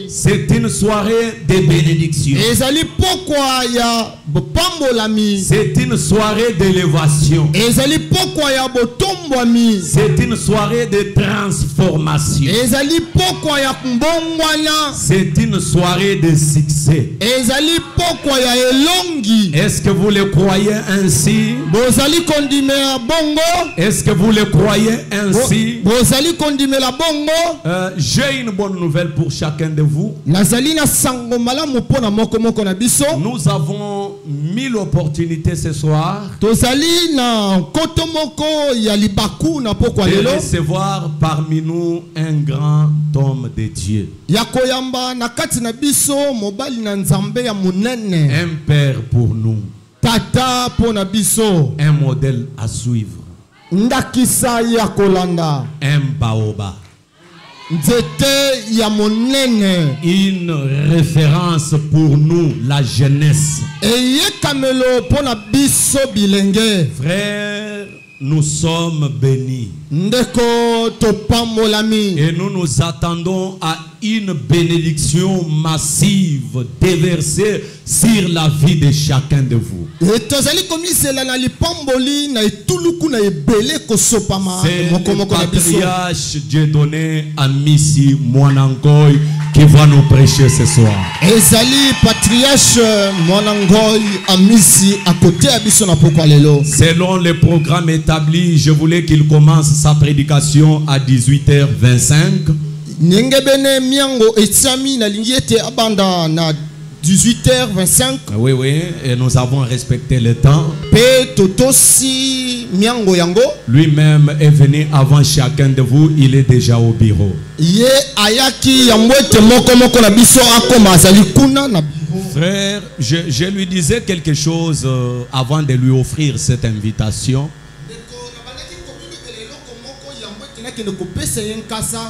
C'est une soirée de bénédiction. C'est une soirée d'élévation. C'est une soirée de transformation. C'est une soirée de succès. Est-ce que vous le croyez ainsi? Est-ce que vous le croyez ainsi? J'ai une bonne nouvelle pour chacun de vous. Nous avons 1000 opportunités ce soir de recevoir parmi nous un grand homme de Dieu. Un père pour nous. Un modèle à suivre. Un baobab. Une référence pour nous, la jeunesse. Frère, nous sommes bénis. Et nous nous attendons à une bénédiction massive déversée sur la vie de chacun de vous. C'est le patriarche Dieudonné Amissi Mwanangoy qui va nous prêcher ce soir. Selon le programme établi, je voulais qu'il commence sa prédication à 18h25. 18h25. Oui, et nous avons respecté le temps. Lui-même est venu avant chacun de vous, il est déjà au bureau. Frère, je lui disais quelque chose avant de lui offrir cette invitation.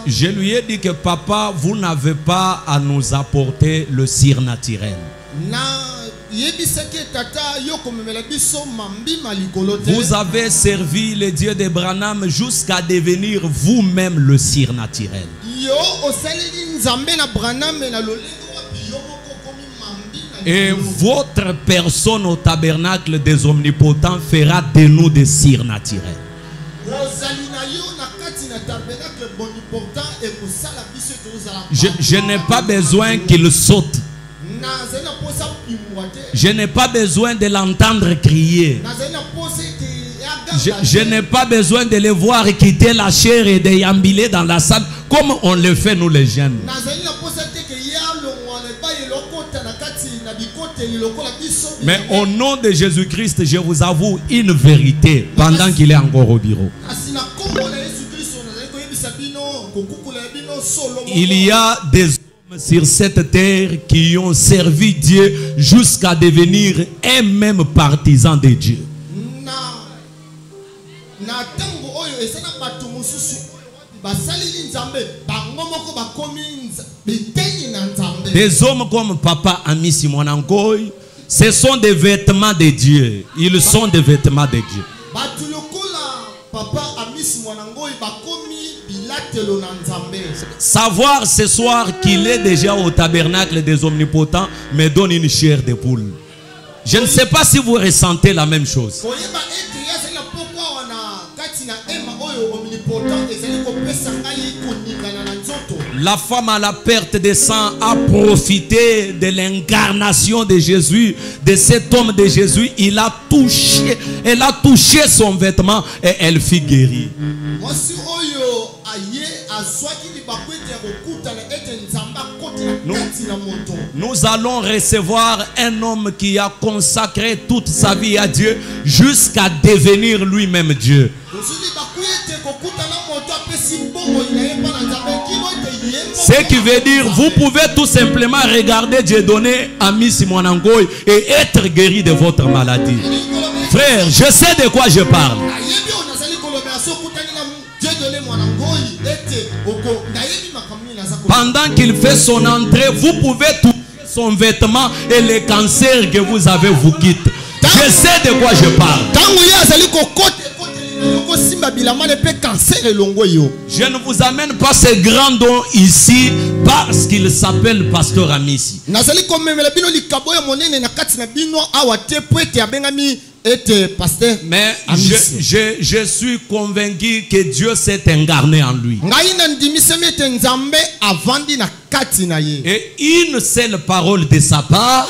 Je lui ai dit que papa, vous n'avez pas à nous apporter le surnaturel. Vous avez servi le Dieu de Branham jusqu'à devenir vous-même le surnaturel. Et votre personne au tabernacle des omnipotents fera de nous des surnaturels. Je n'ai pas besoin qu'il saute. Je n'ai pas besoin de l'entendre crier. Je n'ai pas besoin de le voir quitter la chair et de déambuler dans la salle comme on le fait nous les jeunes. Mais au nom de Jésus-Christ, je vous avoue une vérité pendant qu'il est encore au bureau. Il y a des hommes sur cette terre qui ont servi Dieu jusqu'à devenir eux-mêmes partisans de Dieu. Des hommes comme Papa Amissi Mwanangoy, ce sont des vêtements de Dieu. Ils sont des vêtements de Dieu. Savoir ce soir qu'il est déjà au tabernacle des omnipotents me donne une chair de poule. Je ne sais pas si vous ressentez la même chose. La femme à la perte de sang a profité de l'incarnation de Jésus, de cet homme de Jésus. Elle a touché son vêtement et elle fut guérie. Nous allons recevoir un homme qui a consacré toute sa vie à Dieu jusqu'à devenir lui-même Dieu. Ce qui veut dire, vous pouvez tout simplement regarder Dieudonné Amissi Mwanangoy et être guéri de votre maladie. Frère, je sais de quoi je parle. Pendant qu'il fait son entrée, vous pouvez toucher son vêtement et le cancer que vous avez vous quitte. Je sais de quoi je parle. Je ne vous amène pas ces grands dons ici parce qu'il s'appelle Pasteur Amissi. Mais je suis convaincu que Dieu s'est incarné en lui. Et une seule parole de sa part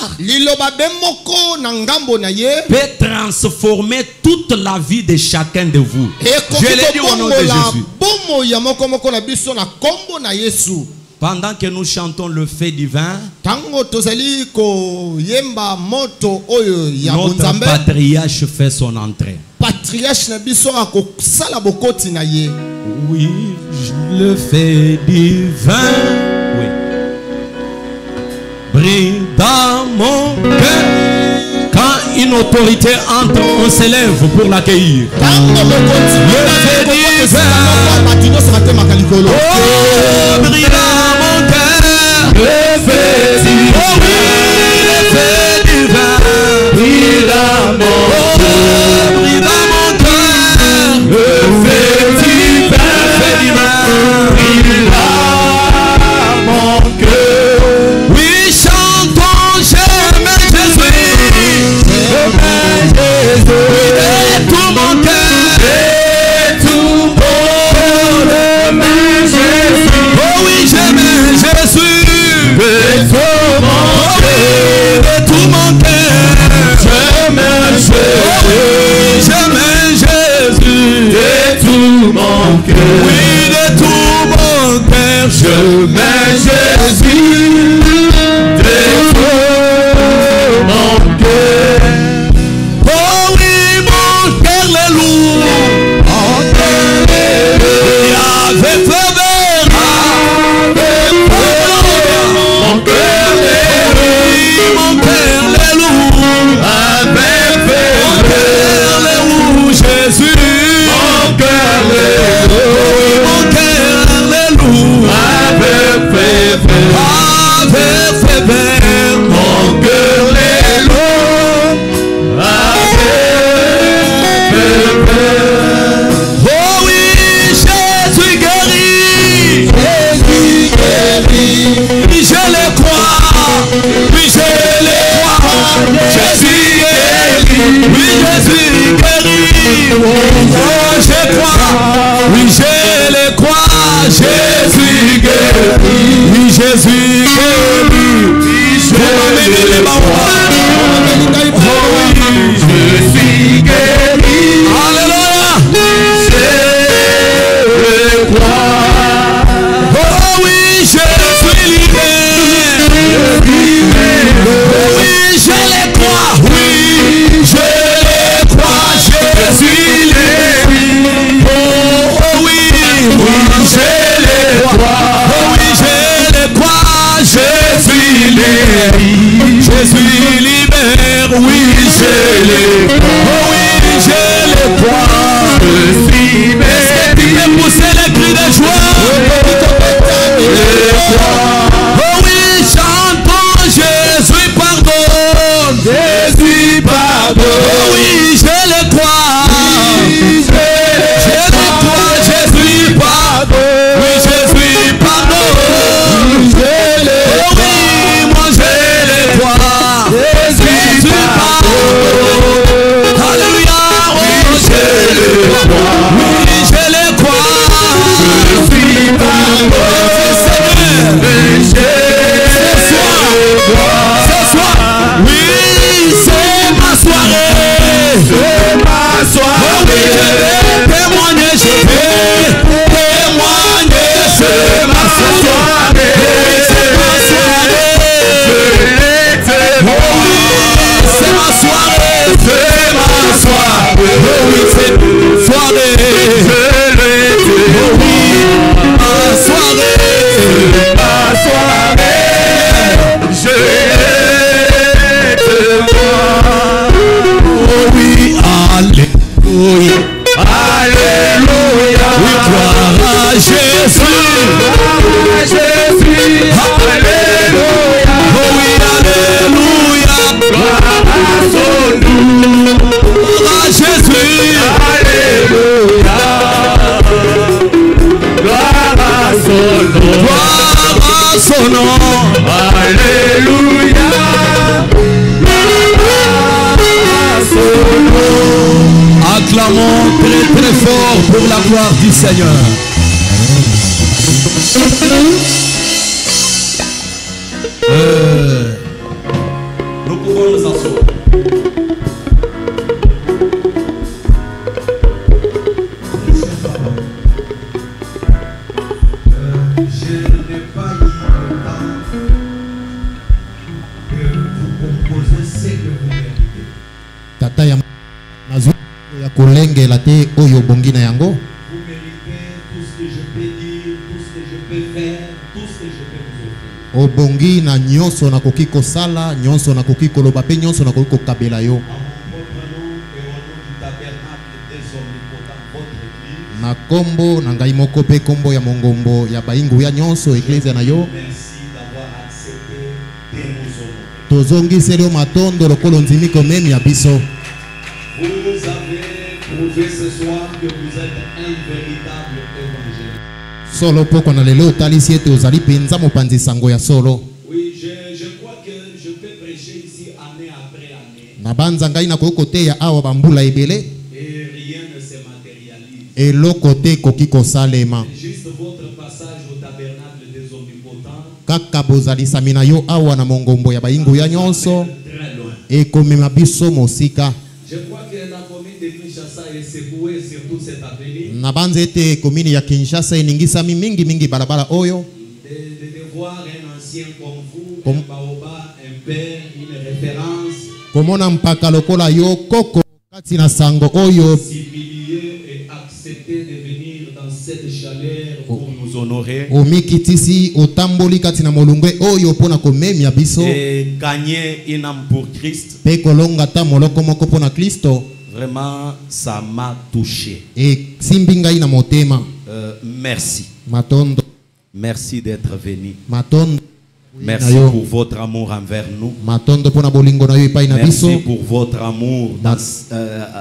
peut transformer toute la vie de chacun de vous. Je l'ai dit au nom de Jésus. Pendant que nous chantons le fait divin, notre patriarche fait son entrée. Oui, le fait divin, oui, brille dans mon cœur. Quand une autorité entre, on s'élève pour l'accueillir. Le fait divin, oh, brille dans mon cœur. Le fait divin, oh oui, le fait divin, brille dans mon cœur. Brille dans mon cœur. Le fait divin, brille dans mon cœur. Oui, chantons, j'aime Jésus. De tout mon cœur, de tout mon Jésus. Oh oui, j'aime Jésus. De tout mon cœur, de tout mon cœur, j'aime Jésus. J'aime Jésus. De tout mon cœur, oui, de tout mon cœur, j'aime Jésus. De tout mon cœur. Gloire à son nom. Alléluia. Acclamons très très fort pour la gloire du Seigneur. Nous pouvons nous asseoir. Je n'ai pas eu le temps de vous composer ce que vous méritez. Tata ya mazu ya kolengela te oyo bongi na yango. Vous méritez tout ce que je peux dire, tout ce que je peux faire, tout ce que je peux vous offrir. Obongi na nyonso na koki kosala, nyonso na koki koloba pe nyonso na koki kokabela yo. À mon propre nom et au nom du tabernacle des omnipotents, votre église. Na kombo na ngai moko pe kombo ya mongombo ya baingu ya nyonso eklezia na yo. Merci d'avoir accepté de nous honorer. Tozongiseli yo matondo lokolo nzimi komemi ya biso. Vous avez prouvé ce soir que vous êtes un véritable évangéliste. Solo poko na lelo otalisi ete ozali penza mopanzi sango ya solo. Oui, je crois que je peux prêcher ici année après année. Na banza ngai na koyoko te ya awa bambula ebele. Et rien ne se matérialise. Eloko te koki kosalema. Juste votre passage au tabernacle des omnipotents. Kaka bozalisami na yo awa na mongombo ya baingu ya nyonso. Très loin. Ekomema biso mosika. Je crois que la commune de Kinshasa est secouée sur toute cette avenue. Na banza ete komini ya Kinshasa eningisami mingi barabara oyo. De voir un ancien comme vous, un baoba, un père, une référence. Komona mpaka lokola yo koko kati na sango oyo. S'humilier et accepter de venir dans cette chaleur pour nous honorer. Omikitisi otamboli kati na molungwe oyo pona komemi ya biso. Et gagner une âme pour Christ. Pe kolonga ta moloko moko pona Kristo. Vraiment, ça m'a touché. E simbinga ina motema. Merci. Matondo. Merci d'être venu. Matondo. Merci pour votre amour envers nous. Matondo pona bolingo na yo epai na biso. Merci pour votre amour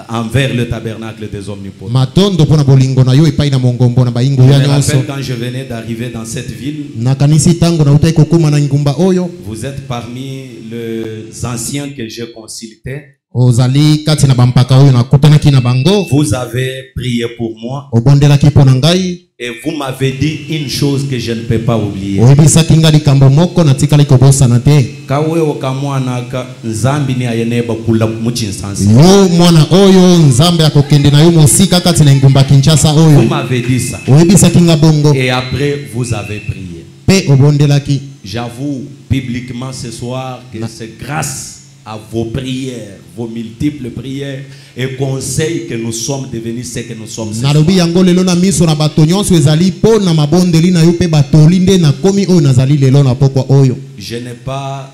envers le tabernacle des omnipotents. Matondo pona bolingo na yo epai na mongombo na baingo ya Je me nyonso. rappelle quand je venais d'arriver dans cette ville. Nakanisi tango na utai kokuma na ngumba oyo. Vous êtes parmi les anciens que je consultais. Ozali kati na bampaka oyo nakutanaki na bango. Vous avez prié pour moi. Obondelaki pona ngai. Et vous m'avez dit une chose que je ne peux pas oublier. Oyebisaki nga likambo moko natikali kobosana te. Kawe okamwana ka nzambi ni ayeneba kula muchinsansi. Yo mwana oyo nzambe akokende na yo mosika kati na ngumba Kinshasa oyo. Vous m'avez dit ça. Oyebisaki nga bongo. Et après vous avez prié. Pe obondelaki. J'avoue publiquement ce soir que c'est grâce à vos prières, vos multiples prières et conseils que nous sommes devenus ce que nous sommes. Nalobi yango lelo na miso na bato nyonso ezali po na mabondeli na yo pe batoli nde na komi oyo nazali lelo na pokwa oyo. Je n'ai pas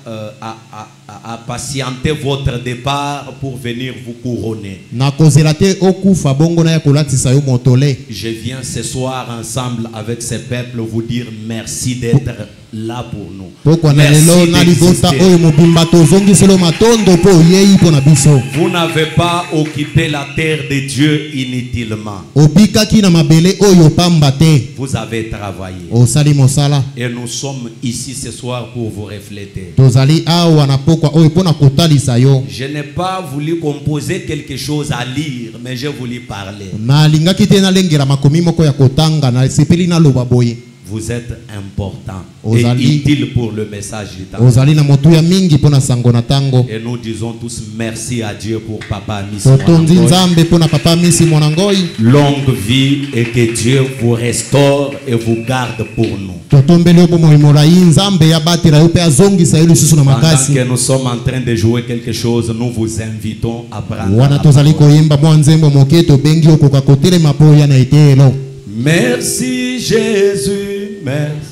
à patienter votre départ pour venir vous couronner. Na kozela te okufa bongo na ya kolatisa yo motole. Je viens ce soir ensemble avec ce peuple vous dire merci d'être là pour nous. Pokwa na lelo na libota oyo mobimba tozongiselo matondo po yei po na biso. Vous n'avez pas occupé la terre de Dieu inutilement. Obikaki na mabele oyo pamba te. Vous avez travaillé. Osali mosala. Et nous sommes ici ce soir pour vous refléter. Tozali awa na pokwa oyo pona kotalisa yo. Je n'ai pas voulu composer quelque chose à lire, mais j'ai voulu parler. Na lingaki te na lengela makomi moko ya kotanga na sepeli na loba boye. Vous êtes important Ozali, et utile pour le message du temps. Ozali na motuya mingi pona sango na tango. Et nous disons tous merci à Dieu pour Papa Misi. Totondi nzambe pona papa Misi Mwanangoi. Longue vie et que Dieu vous restaure et vous garde pour nous. Totombeli obo moimora nzambe ya batira yo pe azongisa yo lisusu na makasi. Pendant que nous sommes en train de jouer quelque chose, nous vous invitons à prendre. Wana tozali koyemba mwa nzembo moke tobengi okoka kotelema po ya na etelo. Merci Jésus, merci.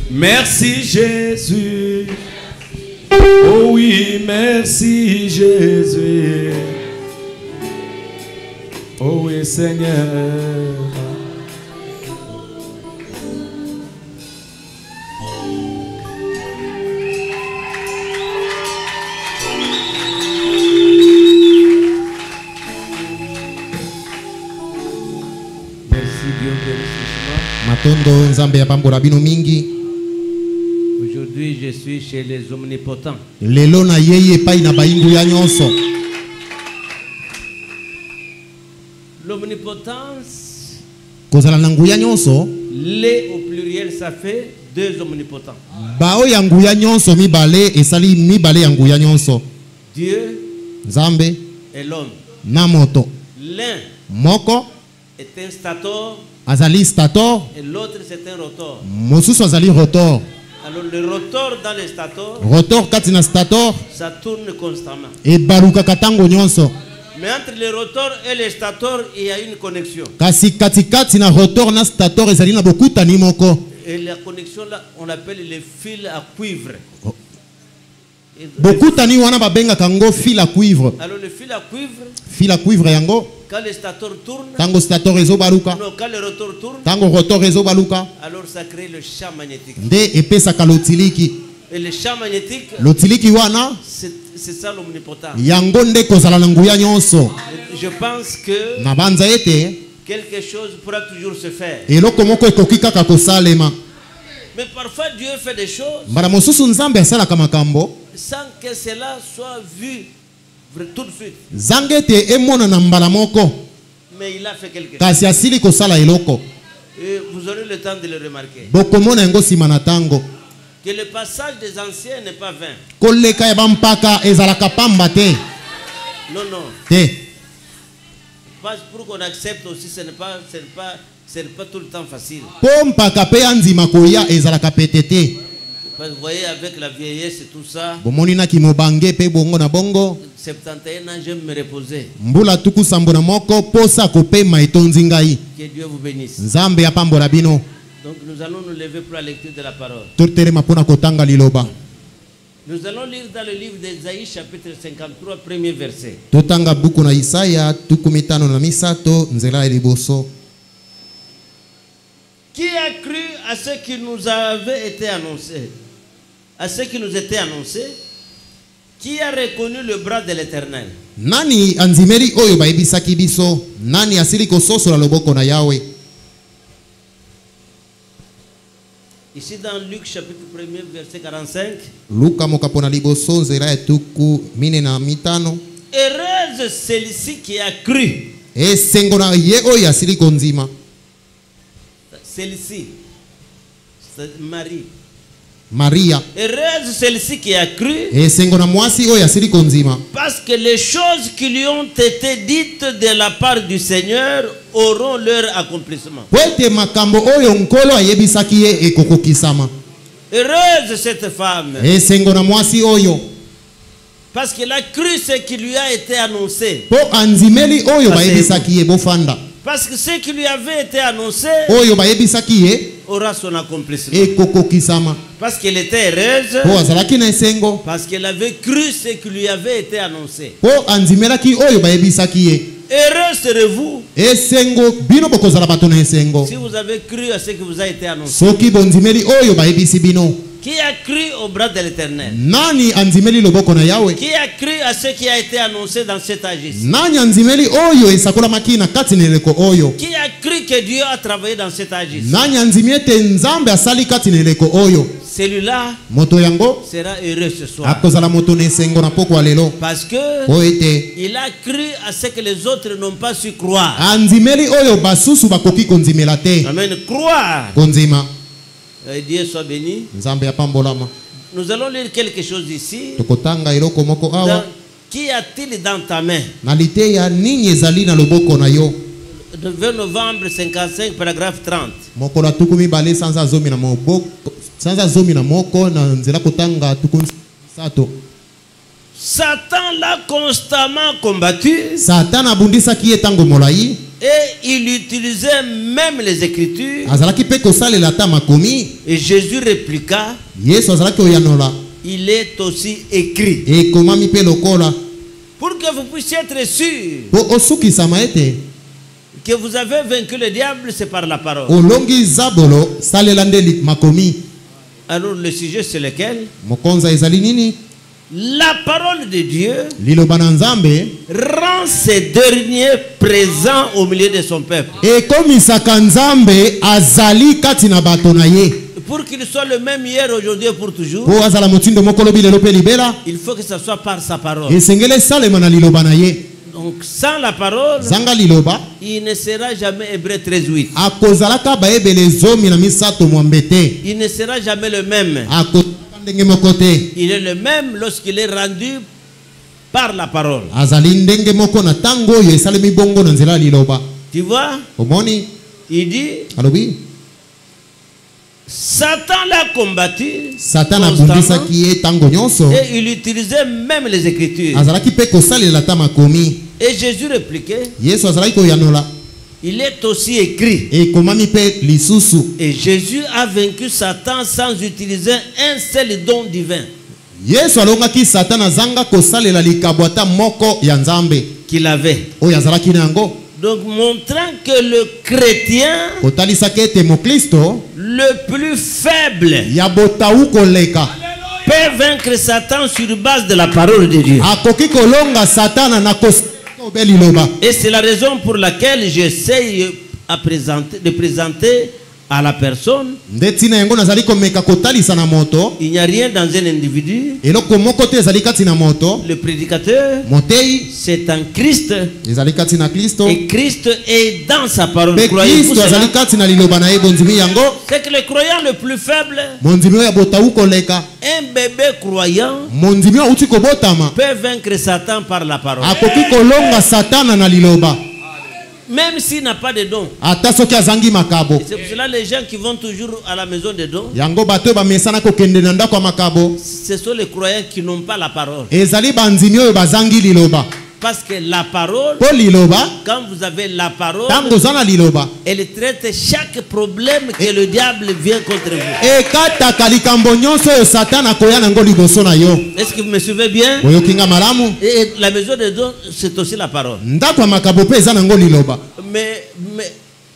Merci Jésus. Oh oui, merci Jésus. Oh oui, Seigneur. Sondo nzambe ya pambola bino mingi. Aujourd'hui, je suis chez les omnipotents. Lelo na yeye pai na baingu ya nyonso. L'omnipotence, Kozala na nguya nyonso. les au pluriel, ça fait deux omnipotents. Bao ya nguya nyonso mibale esali mibale ya nguya nyonso. Dieu Nzambe et l'homme. na moto. L'un Moko est un stator azali stator, et l'autre c'est un rotor. mosusu azali rotor. Alors le rotor dans le stator, Rotor kati na stator ça tourne constamment. ebaluka katango nyonso. Mais entre le rotor et le stator, il y a une connexion. Kasi katikati na rotor na stator ezali na bokutani moko. Et la connexion là, on l'appelle les fils à cuivre. Et Bokutani wana babengaka ngo fil à cuivre. alors le fil à cuivre, Fil à cuivre yango quand le stator tourne, tango stator ezobaluka, non, quand le rotor tourne, tango rotor ezobaluka alors ça crée le champ magnétique. nde epesaka lotiliki. Et le champ magnétique, Lotiliki wana c'est ça l'omnipotent. yango nde kozala na nguya nyonso. Je pense que Na banza ete quelque chose pourra toujours se faire. eloko moko ekoki kaka kosalema. Mais parfois Dieu fait des choses Mbala mosusu nzambe asalaka makambo sans que cela soit vu tout de suite. zanga ete emona na mbala moko Mais il a fait quelque chose. kasi asili kosala eloko. Et vous aurez le temps de le remarquer. Bokomona yango nsima na tango. Que le passage des anciens n'est pas vain. Koleka ya bampaka ezalaka pamba te. Non, non. Te. Pas pour qu'on accepte aussi, ce n'est pas tout le temps facile. Po mpaka pe ya nzima koya ezalaka pete te. Parce que vous voyez, avec la vieillesse et tout ça, Bomoni na kimobange pe bongo na bongo. 71 ans, j'aime me reposer. Mbula tuku sambo na moko posa kopema etonzi ngai. Que Dieu vous bénisse. Nzambe ya pambola bino. Donc nous allons nous lever pour la lecture de la parole. Totelema pona kotanga liloba. Nous allons lire dans le livre d'Ésaïe, chapitre 53, premier verset. Totanga buku na Isaya tuku mitano na misato nzela ya liboso. Qui a cru à ce qui nous avait été annoncé? À ce qui nous était annoncé? Qui a reconnu le bras de l'Éternel? Nani anzimeli oyo bayebisaki biso? Nani asili kososola loboko na Yawe? Ici dans Luc chapitre 1er verset 45. Luka mokapona liboso nzela ya tuku mine na mitano. Heureuse celle-ci qui a cru. Esengo na ye oyo asili konzima. Celle-ci, c'est Marie. Maria. Heureuse celle-ci qui a cru. Esengo na mwasi oyo asili konzima. Parce que les choses qui lui ont été dites de la part du Seigneur auront leur accomplissement. Kwete makambo oyo nkolo ayebisaki ye ekokokisama. Heureuse cette femme. Esengo na mwasi oyo. Parce qu'elle a cru ce qui lui a été annoncé. Po anzimeli oyo bayebisaki ye bofanda. Parce que ce qui lui avait été annoncé Oyo bayebisaki ye aura son accomplissement. ekokokisama. Parce qu'elle était heureuse. Po azalaki na esengo. Parce qu'elle avait cru ce qui lui avait été annoncé. Po anzimelaki oyo bayebisaki ye. Heureux serez-vous Esengo bino bokozala bato na esengo. si vous avez cru à ce qui vous a été annoncé. Soki bonzimeli oyo bayebisi bino. Qui a cru au bras de l'Éternel? Nani anzimeli loboko na Yawe? Qui a cru à ce qui a été annoncé dans cet agis? Nani anzimeli oyo esakolamaki na kati na eleko oyo? Qui a cru que Dieu a travaillé dans cet agis? Nani anzimi ete nzambe asali kati na eleko oyo? Celui-là Moto yango sera heureux ce soir. akozala moto na esengo na poko alelo. Parce que Po ete il a cru à ce que les autres n'ont pas su croire. anzimeli oyo basusu bakoki konzimela te. Amen. Croire. Konzima. Dieu soit béni. Nzambe apambolama. Nous allons lire quelque chose ici. Tokotanga eloko moko Dans- awa. Qu'y a-t-il dans ta main? Na liteya nini ezali na loboko na yo? Le 20 novembre 55, paragraphe 30. Mokolo tuku mibale sanza zomi na moboko. Sanza zomi na moko na nzela kotanga tuku sato. Satan l'a constamment combattu Satan abundisaki ye tango molai. et il utilisait même les Écritures. Azalaki pe kosalela ta makomi. Et Jésus répliqua, Yesu azalaki oyanola. il est aussi écrit. Ekomami pe lokola. Pour que vous puissiez être sûr Po osukisama ete que vous avez vaincu le diable, c'est par la parole. olongi zabolo salela nde makomi. Alors le sujet c'est lequel? Mokonza ezali nini? La parole de Dieu liloba na Nzambe rend ces derniers présents au milieu de son peuple. ekomisaka Nzambe azali kati na bato na ye. Pour qu'il soit le même hier, aujourd'hui et pour toujours, Po azala motindo moko lobi lelo pe libela il faut que ce soit par sa parole. esengele salema na liloba na ye. Donc sans la parole, Zanga liloba il ne sera jamais Hébreu 13:8. akozalaka bayebele zomi na misato mwambete. Il ne sera jamais le même. Akozalaka ndenge moko te. Il est le même lorsqu'il est rendu par la parole. Azali ndenge moko na tango oyo esalemi bongo na nzela ya liloba. Tu vois, Omoni il dit, alobi Satan l'a combattu Satan constamment, abundisaki ye tango nyonso. et il utilisait même les Écritures. Azalaki pe kosalela ta makomi. Et Jésus répliquait, Yesu azalaki koyanola il est aussi écrit. ekomami pe lisusu. Et Jésus a vaincu Satan sans utiliser un seul don divin Yesu alongaki Satan azanga kosalela likabo ata moko ya Nzambe qu'il avait. oyo azalaki na yango. Donc montrant que le chrétien Kotalisaki ete mokristo le plus faible ya botau koleka peut vaincre Satan sur base de la parole de Dieu. akoki kolonga Satana na kobe liloba. Et c'est la raison pour laquelle j'essaye de présenter à la personne, Nde tina yango nazali komeka kotalisa na moto il n'y a rien dans un individu. eloko moko te ezali kati na moto. Le prédicateur, Motei c'est en Christ. ezali kati na Kristo Et Christ est dans sa parole. pe Croyez-vous Kristo cela? azali kati na liloba na ye bonzimi yango. C'est que le croyant le plus faible, Monzimi oyo ya botau koleka, un bébé croyant, monzimi oyo auti kobotama peut vaincre Satan par la parole. akoki kolonga Satana na liloba Même s'il n'a pas de don. ata soki azangi makabo. C'est pour cela les gens qui vont toujours à la maison de dons, Yango bato oyo bamesana kokende na ndako ya makabo ce sont les croyants qui n'ont pas la parole. ezali banzimi oyo bazangi liloba. Parce que la parole, Po liloba quand vous avez la parole, tango oza na liloba elle traite chaque problème que le diable vient contre vous. ekataka likambo nyonso oyo Satana akoya nango liboso na yo. Est-ce que vous me suivez bien? Oyokinga malamu. Et la maison de dons, c'est aussi la parole. Ndako ya makabo pe eza nango liloba.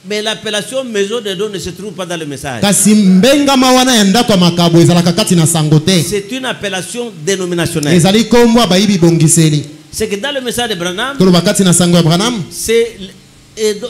Mais l'appellation maison de dons ne se trouve pas dans le message. Kasi mbengama wana ya ndako ya makabo ezalaka kati na sango te. C'est une appellation dénominationnelle. Ezali kombo bayibi bongiseli. C'est que dans le message de Branham, Toloba kati na sango ya Branham c'est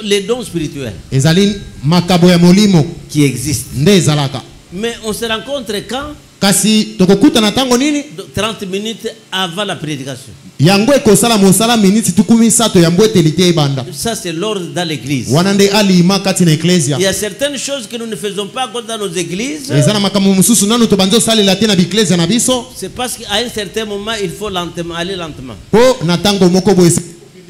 les dons spirituels ezali makabo ya molimo qui existent. nde ezalaka. Mais on se rencontre quand? Kasi tokokuta na tango nini 30 minutes avant la prédication. yango ekosala mosala miniti tukumi sato ya mbweteli te ebanda. Ça, c'est l'ordre dans l'église. Wana nde alima kati na eklesia. Il y a certaines choses que nous ne faisons pas encore dans nos églises. Eza na makambo mosusu nanu tobanzi osalela te na biklesia na biso. C'est parce qu'à un certain moment, il faut lentement, aller lentement. Po na tango moko boye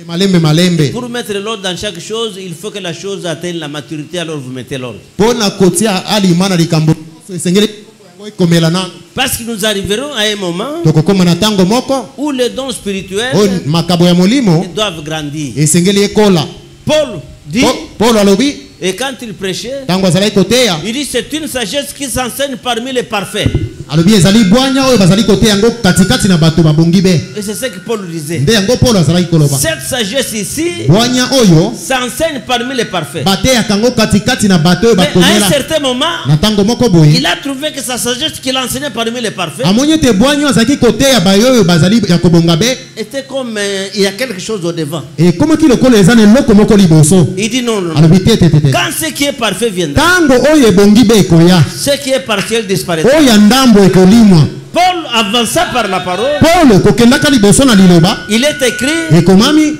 malembe malembe. Pour mettre l'ordre dans chaque chose, il faut que la chose atteigne la maturité, alors vous mettez l'ordre. Po na kotia alima na likambo esengeli yango ekomela nanu. Parce que nous arriverons à un moment Tokokoma na tango moko où les dons spirituels o makabo ya molimo doivent grandir. esengeli ekola. Paul dit, Paul alobi et quand il prêchait, tango azali koteya il dit c'est une sagesse qui s'enseigne parmi les parfaits. alobi ezali bwanya oyo bazali koteya yango katikati na bato babongi be. Et c'est ce que Paul disait. Nde yango Paul azalaki koloba Cette sagesse ici bwanya oyo s'enseigne parmi les parfaits. bateyaka yango katikati na bato oyo Mais à un bakomela. certain moment, Na tango moko boye il a trouvé que sa sagesse qu'il enseignait parmi les parfaits amoni ete bwanya azalaki koteya bayo oyo bazali ya kobonga be était comme il y a quelque chose au devant. ekomaki lokola eza na eloko moko liboso. Il dit non, non, non. Alobi te te te te Quand ce qui est parfait viendra, tango oyo ebongi be ekoya ce qui est partiel disparaîtra. oyo ya ndambo ekolimwa. Paul avança par la parole. Paul kokendaka liboso na liloba Il est écrit, ekomami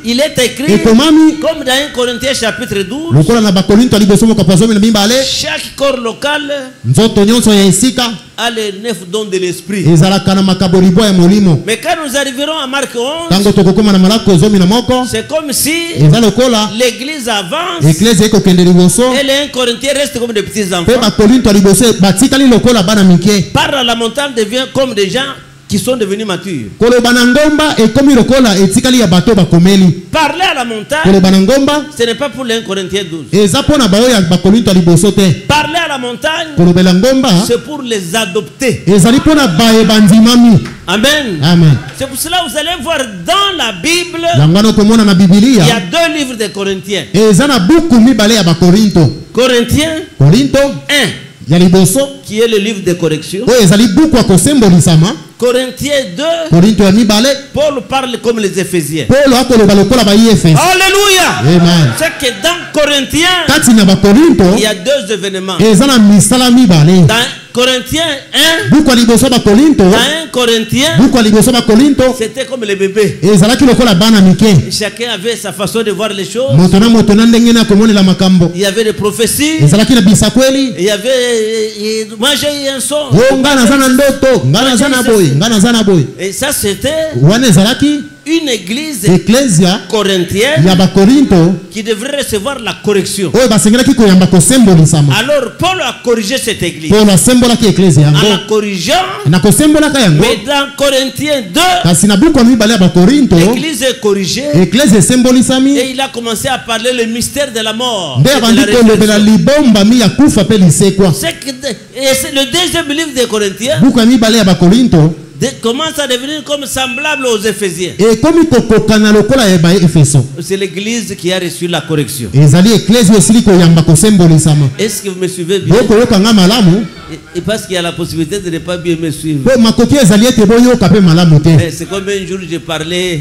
ekomami comme dans 1 Corinthiens chapitre 12, lokola na bakorinto ya liboso moko pazomi na mibale chaque corps local nzoto nyonso ya esika a les 9 dons de l'esprit. ezalaka na makabo libwa ya molimo. Mais quand nous arriverons à Marc 11, Tango tokokoma na malako zomi na moko c'est comme si eza lokola l'église avance eklesia ekokende liboso et les 1 Corinthiens restent comme des petits mpe enfants. bakorinto ya liboso batikali lokola bana mike. Par la montagne devient comme des gens qui sont devenus matures. Koloba na ngomba ekomi lokola etikali ya bato bakomeli. Parler à la montagne, Koloba na ngomba ce n'est pas pour les 1 Corinthiens 12. eza mpona bayo ya bakorinto ya liboso te. Parler à la montagne, Kolobela ngomba c'est pour les adopter. ezali mpona baye bandimami. Amen. Amen. C'est pour cela que vous allez voir dans la Bible, yango wana okomona na il y a bibilia 2 livres de Corinthiens. eza na buku mibale ya bakorinto. Corinthiens Korinto 1, ya liboso qui est le livre de correction, oyo ezali buku ya kosembolisama. Corinthiens 2, Korinto ya mibale Paul parle comme les Éphésiens. Paulo akoloba lokola ba Efeso. Alléluia. Amen. C'est que dans Corinthiens, Kati na ba Korinto il y a deux événements. eza na misala mibale. Dans Corinthiens 1, Buku ya liboso ba Korinto, dans 1 Corinthiens, buku ya liboso ba Korinto c'était comme les bébés. ezalaki lokola bana mike. Chacun avait sa façon de voir les choses. Moto na ndenge na komonela makambo. Il y avait des prophéties. Ezalaki na bisa kweli. Il y avait. Moi j'ai eu un son. Yo ngana zana ndoto, ngana zana boy, ngana zana boy. Et ça c'était Wana ezalaki une église Ecclesia corinthienne ya ba Korinto qui devrait recevoir la correction. oyo basengelaki koyamba kosembolisama. Alors Paul a corrigé cette église. Paulo asembolaki Ecclesia En yango. la corrigeant, Na kosembolaka yango. mais dans Corinthiens 2, Kasi na buku ya mibale ya ba Korinto, l'église est corrigée Ecclesia esembolisami. et il a commencé à parler le mystère de la mort. Nde et de abandi la kolobela résurrection. libomba mi ya kufa pe lisekwa. Et c'est le deuxième livre des Corinthiens Buku ya mibale ya ba Korinto commence à devenir comme semblable aux Éphésiens. ekomi kokokana lokola ya ba Efeso. C'est l'église qui a reçu la correction. Ezali Ecclesia esili koyamba kosembolisama. Est-ce que vous me suivez bien? Bokoyoka nga malamu. Et parce qu'il y a la possibilité de ne pas bien me suivre. Po makoki ezali ete boyoka pe malamu te. C'est comme un jour j'ai parlé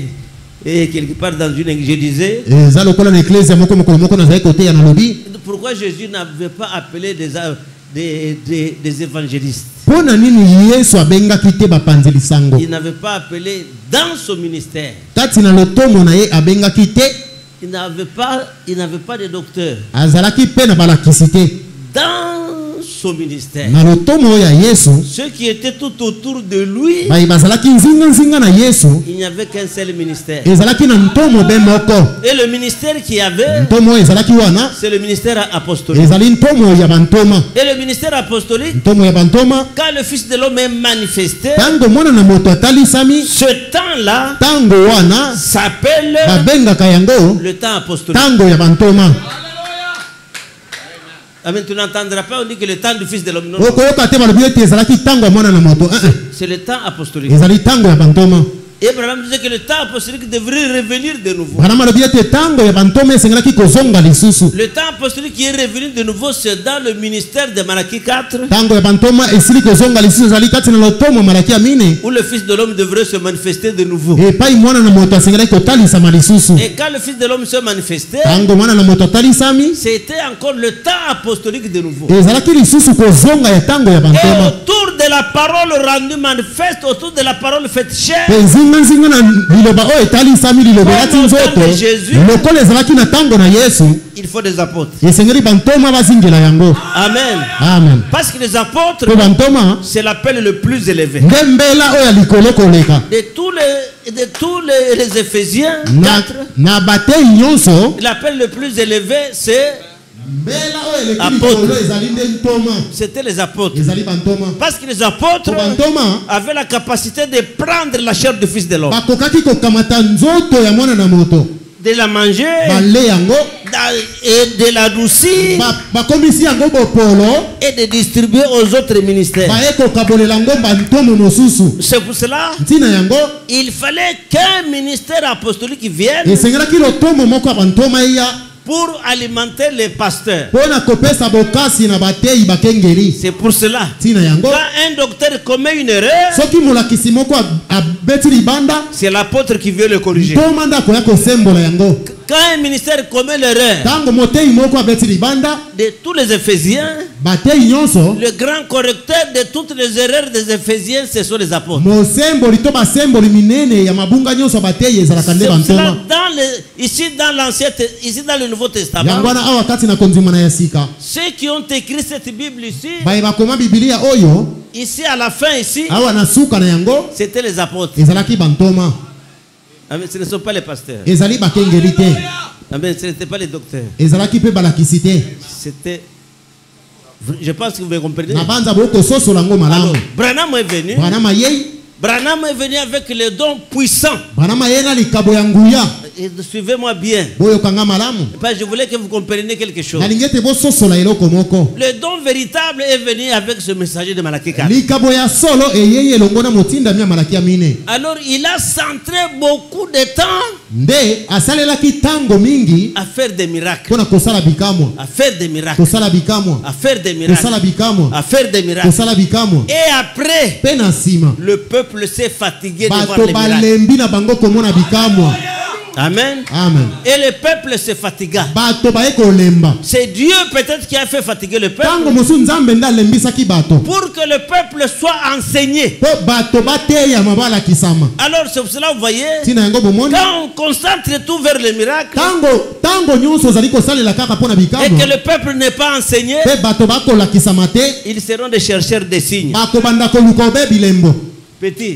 et quelque part dans une je disais Eza lokola na Ecclesia moko moko nazali kote ya nalobi. pourquoi Jésus n'avait pas appelé des évangélistes. Pona nini Yesu abengaki te bapanzeli sango. Il n'avait pas appelé dans son ministère. Kati na lotomo na ye abengaki te. Il n'avait pas de docteur. Azalaki pe na balakisi te. Dans son ministère. Na lotomo ya Yesu Ceux qui étaient tout autour de lui, bayi bazalaki nzinga na Yesu. il n'y avait qu'un seul ministère. Ezalaki na ntomo be moko. Et le ministère qu'il y avait, Ntomo ezalaki wana c'est le ministère apostolique. ezali ntomo ya bantoma. Et le ministère apostolique, Ntomo ya bantoma quand le Fils de l'homme est manifesté, tango mwana na moto atalisami ce temps-là tango wana s'appelle babengaka yango le temps apostolique. tango ya bantoma. Amen. Tu n'entendras pas, on dit que le temps du Fils de l'homme. Non, Okoyoka te balobi ete ezalaki tango ya mwana na moto. c'est le temps apostolique. Ezali tango ya bantoma. Et Abraham disait que le temps apostolique devrait revenir de nouveau. Bana malobi ete tango ya bantoma esengelaki kozonga lisusu. Le temps apostolique qui est revenu de nouveau, c'est dans le ministère de Malachie 4, Tango ya bantoma esili kozonga lisusu ezali kati na lotomo malaki ya mine. où le Fils de l'homme devrait se manifester de nouveau. Epai mwana na moto asengelaki kotalisama lisusu. Et quand le Fils de l'homme se manifestait, Tango mwana na moto atalisami c'était encore le temps apostolique de nouveau. ezalaki lisusu kozonga ya tango ya Et bantoma. autour de la parole rendue manifeste, autour de la parole faite chair, Pe nzinga na liloba oyo etalisami liloba yati nzoto lokola ezalaki na tango na Yesu il faut des apôtres. esengeli bantoma bazingela yango. Amen. Amen. Parce que les apôtres, Po bantoma c'est l'appel le plus élevé. nde mbela oyo ya likolo koleka De tous les Éphésiens, na, 4, na batei nyonso l'appel le plus élevé, mbela oyo eleki Apôtre. likolo ezali nde ntoma c'était les apôtres. ezali bantoma. Parce que les apôtres Po bantoma avaient la capacité de prendre la chair du Fils de l'homme, bakokaki kokamata nzoto ya mwana na moto de la manger bale yango et de l'adoucir bakomisi yango bopolo et de distribuer aux autres ministères. baye kokabolela yango bantomo mosusu. C'est pour cela Ntina yango il fallait qu'un ministère apostolique vienne esengelaki lotomo moko ya bantoma eya pour alimenter les pasteurs. mpona kopesa bokasi na batei bakengeli. C'est pour cela. Ntina yango Quand un docteur commet une erreur, soki molakisi moko abeti libanda c'est l'apôtre qui veut le corriger. ntoma nde akoya kosembola yango. Quand un ministère commet l'erreur, Tango motei moko abeti libanda de tous les Éphésiens, batei nyonso le grand correcteur de toutes les erreurs des Éphésiens, ce sont les apôtres. mosemboli to basemboli minene ya mabunga nyonso batei ezalaka nde C'est pour cela, bantoma. ici dans le Nouveau Testament, Yango wana awa kati na konzima na ya sika ceux qui ont écrit cette Bible ici, baye bakoma bibilia oyo ici à la fin ici, awa na suka na yango c'était les apôtres. ezalaki bantoma. Amen. Ce ne sont pas les pasteurs. Ezali bakengeli te. Amen. Ce n'étaient pas les docteurs. Ezalaki pe balakisi te. C'était. Je pense que vous me comprenez. Na banza boko soso lango Alors, malamu. Branham est venu. Branham yei Branham est venu avec les dons puissants. Branham yei na likabo ya nguya. suivez-moi bien. boyokanga malamu. Parce que je voulais que vous compreniez quelque chose. Nalingete bososola eloko moko. Le don véritable est venu avec ce messager de Malaki 4. Likabo ya solo eyeye longona motinda mia Malaki ya mine. Alors il a centré beaucoup de temps Nde asalelaki tango mingi à faire des miracles. pona kosala bikamwa. À faire des miracles. Kosala bikamwa. À faire des miracles. Kosala bikamwa. À faire des miracles. Kosala bikamwa. Et après, Pena sima. le peuple s'est fatigué de voir Bato les miracles. balembi na bango komona bikamwa. Amen. Amen. Et le peuple se fatigua. Bato baye kolemba. C'est Dieu peut-être qui a fait fatiguer le peuple Tango mosu nzambe nda lembisaki bato. pour que le peuple soit enseigné. Po bato bateya mabala kisama. Alors c'est pour cela vous voyez, Tina yango bomoni. quand on concentre tout vers le miracle Tango nyonso zali kosalela kaka pona et bikamwa. que le peuple n'est pas enseigné, Pe bato bakola kisama te. ils seront des chercheurs de signes. Bakobanda koluka obe bilembo. Petit,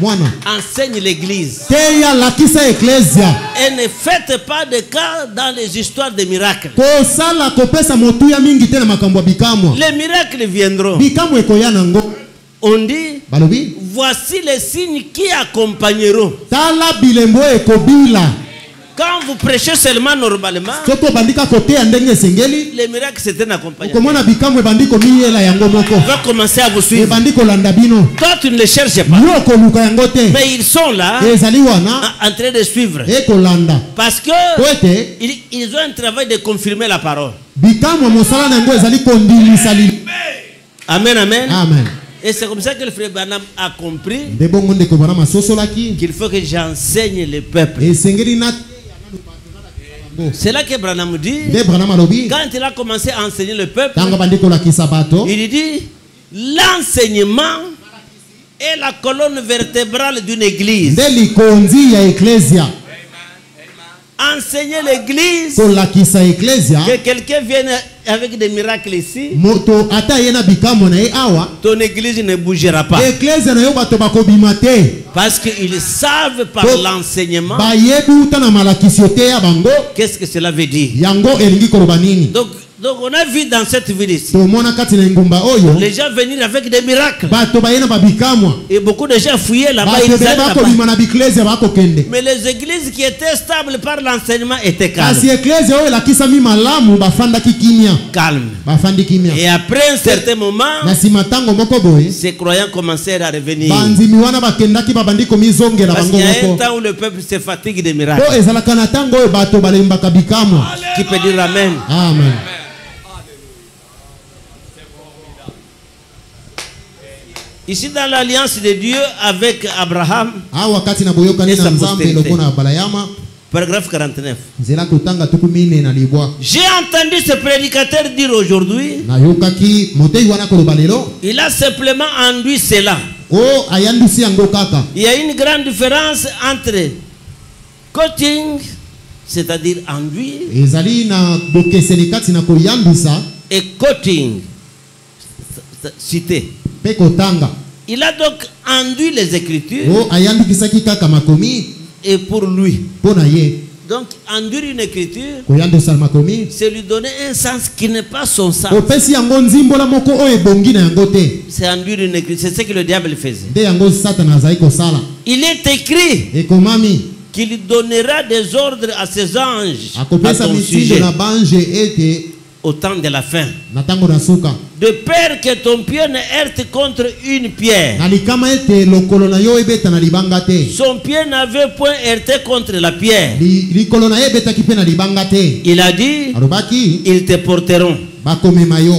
Mwana. enseigne l'église Teya lakisa eklesia. et ne faites pas de cas dans les histoires de miracles. Kosala kopesa motuya mingi te na makambo ya bikamwa. Les miracles viendront. Bikamwa ekoya nango. On dit, Balobi. voici les signes qui accompagneront. Tala bilembo ekobila. Quand vous prêchez seulement normalement, Soko bandika koteya ndenge esengeli. les miracles c'est un accompagnement. Okomona bikamwa ebandiko miyela yango moko. On va commencer à vous suivre. Ebandiko landa bino. Toi, tu ne les cherches pas. Yo koluka yango te. Mais ils sont là Ezali wana en train de suivre. ekolanda. Parce que Poete ils ont un travail de confirmer la parole. bikamwa mosala nango ezali kondimisa li. Amen, amen. Amen. Et c'est comme ça que le frère Branham a compris Nde bongo ndeko bana masosolaki. qu'il faut que j'enseigne le peuple. Esengeli na C'est là que Branham dit, nde Branham alobi. quand il a commencé à enseigner le peuple, Tango bandiko lakisa bato. il dit, l'enseignement est la colonne vertébrale d'une église. Nde likonzi ya eklesia. Enseigner l'église, Kolakisa eklesia. que quelqu'un vienne avec des miracles ici, Moto ata yena bikamwa na ye awa. ton église ne bougera pas. Eklesia na yo bato bakobima te. Parce qu'ils savent par Donc, l'enseignement Bayebi uta na malakisio te ya bango. qu'est-ce que cela veut dire. Yango elingi koloba nini. Donc on a vu dans cette ville ici, Tomona kati na ngumba oyo. les gens venir avec des miracles. Bato bayena babikamwa. Et beaucoup de gens fouillaient là-bas. Bato Ils bele allaient là-bas. bakobima na biklesia bakokende. Mais les églises qui étaient stables par l'enseignement étaient Kasi calmes. eklesia oyo elakisami malamu bafandaki kimia. Calmes. Bafandi kimia. Et après un certain moment, Na nsima ntango moko boye. ces croyants commencèrent à revenir. Banzimi wana bakendaki babandi komizongela Parce bango qu'il y a un moko. temps où le peuple se fatigue des Po miracles. ezalaka na ntango oyo bato balembaka bikamwa. Qui peut dire Amen? Amen. Ici dans l'alliance de Dieu avec Abraham, Awa kati na boyokani Esa na Nzambe postérité. loko na balayama. paragraphe 49. Nzela kotanga tuku mine na libwa. J'ai entendu ce prédicateur dire aujourd'hui, Na yokaki motei wana koloba lelo. il a simplement enduit cela. O ayandisi yango kaka. Il y a une grande différence entre coaching, c'est-à-dire enduit, Ezali na bokeseli kati na koyambisa et coaching, cité. pe kotanga. Il a donc enduit les Écritures O ayandikisaki kaka makomi et pour lui. pona ye. Donc, enduire une écriture, Koyandisa makomi. c'est lui donner un sens qui n'est pas son sens. Opesi yango nzimbola moko oyo ebongi na yango te. C'est enduire une écriture. C'est ce que le diable faisait. Nde yango Satan azali kosala. Il est écrit Ekomami qu'il donnera des ordres à ses anges à akopesa ton mitindo sujet na bange ete au temps de la fin. na tango na suka. De peur que ton pied ne heurte contre une pierre. Na likama ete lokolo na yo ebeta na libanga te. Son pied n'avait point heurté contre la pierre. Likolo na ye ebetaki pe na libanga te. Il a dit, Alobaki ils te porteront. bakomema yo.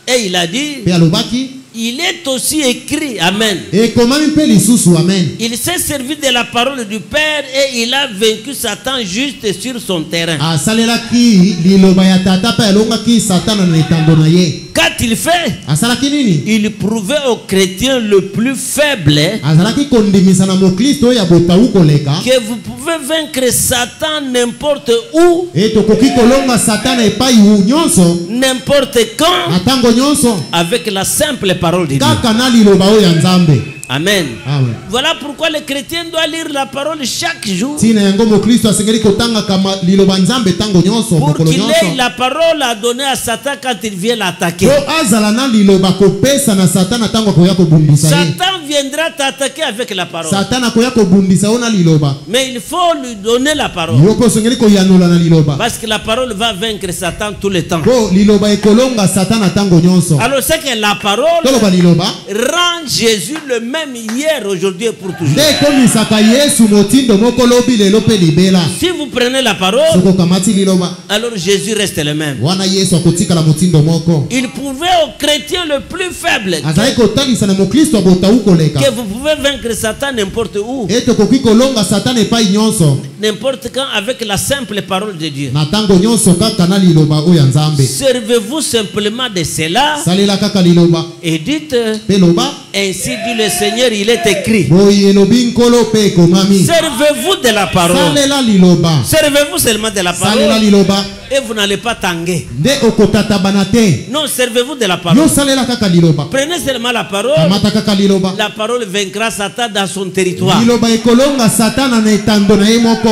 Et il a dit, Pe alobaki il est aussi écrit, Amen. ekomami mpe lisusu amen. Il s'est servi de la parole du Père et il a vaincu Satan juste sur son terrain. Asalelaki liloba ya tata pe alongaki satana na etando na ye. Qu'a-t-il fait? Asalaki nini? Il prouvait aux chrétiens le plus faible Azalaki kondimisa na mokristo oyo ya botawu koleka. que vous pouvez vaincre Satan n'importe où, E tokoki kolonga satana epai nyonso n'importe quand, na tango nyonso avec la simple parole de Dieu. kaka na liloba oyo ya Nzambe. Amen. Amen. Voilà pourquoi le chrétien doit lire la parole chaque jour Tina yango mokristo asengeli kotanga kama liloba Nzambe tango nyonso pour mokolo qu'il ait nyonso. la parole à donner à Satan quand il vient l'attaquer. Po azala na liloba kopesa na satana tango akoya kobundisa ye. Satan viendra t'attaquer avec la parole. Satana koya kobundisa ona liloba. Mais il faut lui donner la parole. Yoko songeli koyanula na liloba. Parce que la parole va vaincre Satan tout le temps. Ko liloba ekolonga Satana tango nyonso. Alors c'est que la parole Toloba liloba rend Jésus le même hier, aujourd'hui et pour toujours. de komisaka Yesu motindo moko lobi lelo pe libela. Si vous prenez la parole, Soko kamati liloba. alors Jésus reste le même. Wana Yesu akotika la motindo moko. Il pouvait au chrétien le plus faible Azai kotalisa na mokristo abota ukoleka. que vous pouvez vaincre Satan n'importe où, Eto koki kolonga Satana epai nyonso. n'importe quand avec la simple parole de Dieu. Na tango nyonso kaka na liloba oya nzambe. Servez-vous simplement de cela Salela kaka liloba. et dites, Peloba. ainsi dit le Seigneur, il est écrit. Boye lobi nkolo pe komami. Servez-vous de la parole. Salela liloba. Servez-vous seulement de la Salela parole liloba. et vous n'allez pas tanguer. Nde okotata banate. Non, servez-vous de la parole. Yo salela kaka liloba. Prenez seulement la parole. Kamata kaka liloba. La parole vaincra Satan dans son territoire. Liloba ekolonga Satana na etando na ye moko.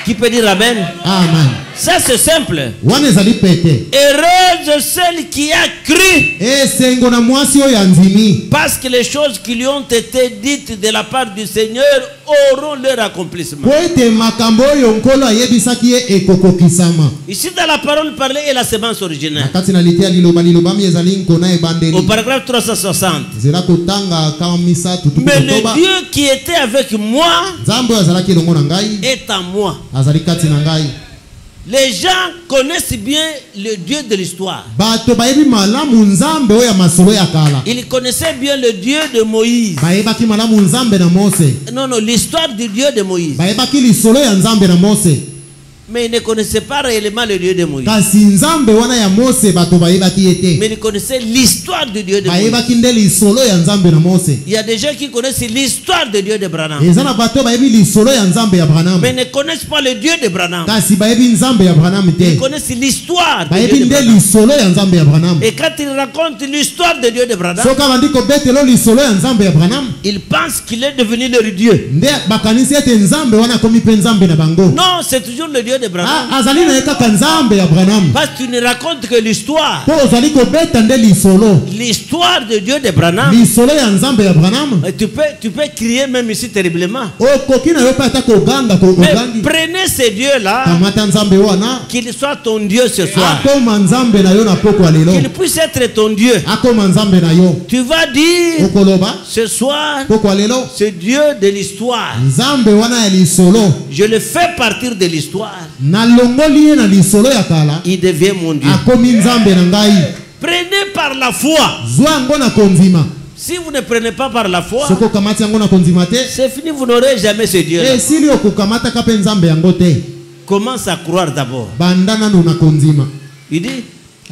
Qui peut dire amen? Amen. Ça c'est simple. Wana ezali pete. Heureuse celle qui a cru. Esengo na mwasi oyo andimi. Parce que les choses qui lui ont été dites de la part du Seigneur auront leur accomplissement. Po ete makambo oyo nkolo ayebisaki ye ekokokisama. Ici dans la parole parlée est la semence Na originale. kati na litia liloba liloba mi ezali nkona ebandeli. Au paragraphe 360. Zela kotanga kama misatu tuku Mais le kotoba. Dieu qui était avec moi Nzambe oyo azalaki elongo na ngai. est en moi. Azali kati na ngai. Les gens connaissent bien le Dieu de l'histoire. Bato bayebi malamu nzambe oyo ya masolo ya kala. Ils connaissaient bien le Dieu de Moïse. Bayebaki malamu nzambe na Mose. Non, non, l'histoire du Dieu de Moïse. Bayebaki lisolo ya nzambe na Mose. Mais ils ne connaissaient pas réellement le Dieu de Moïse. Kasi nzambe wana ya Mose bato bayebaki ete. Mais ils connaissaient l'histoire du Dieu de Moïse. Bayebaki nde lisolo ya nzambe na Mose. Il y a des gens qui connaissent l'histoire de Dieu de Branham. Eza na bato bayebi lisolo ya nzambe ya Branham. Mais ils ne connaissent pas le Dieu de Branham. Kasi bayebi nzambe ya Branham te. Ils connaissent l'histoire de Bayebi Dieu de nde Branham. lisolo ya nzambe ya Branham. Et quand ils racontent l'histoire de Dieu de Branham, Soka bandi kobetelo lisolo ya nzambe ya Branham. ils pensent qu'il est devenu leur Dieu. Nde bakanisi ete nzambe wana akomi pe nzambe na bango. Non, c'est toujours le Dieu de Branham. Azali na ye kaka nzambe ya Branham. Parce que tu ne racontes que l'histoire. Po ozali kobeta nde lisolo. L'histoire de Dieu de Branham. Lisolo ya nzambe ya Branham. Et tu peux crier même ici terriblement. Okoki na yo pe ata koganga Mais kogangi. prenez ces dieux-là, Kamata nzambe wana. qu'il soit ton Dieu ce soir. Akoma nzambe na yo na poko ya lelo. Qu'il puisse être ton Dieu. Akoma nzambe na yo. Tu vas dire Okoloba ce soir, poko ya lelo. ce Dieu de l'histoire, Nzambe wana ya lisolo. je le fais partir de l'histoire. Nalongoli ye na lisolo ya kala. Il devient mon Dieu. Akomi nzambe na ngai. Prenez par la foi. Zwa yango na kondima. Si vous ne prenez pas par la foi, Soko kamati yango na kondima te. c'est fini, vous n'aurez jamais ce Dieu. Esili okokamata ka pe nzambe yango te. Commence à croire d'abord. Banda nanu na kondima. Il dit,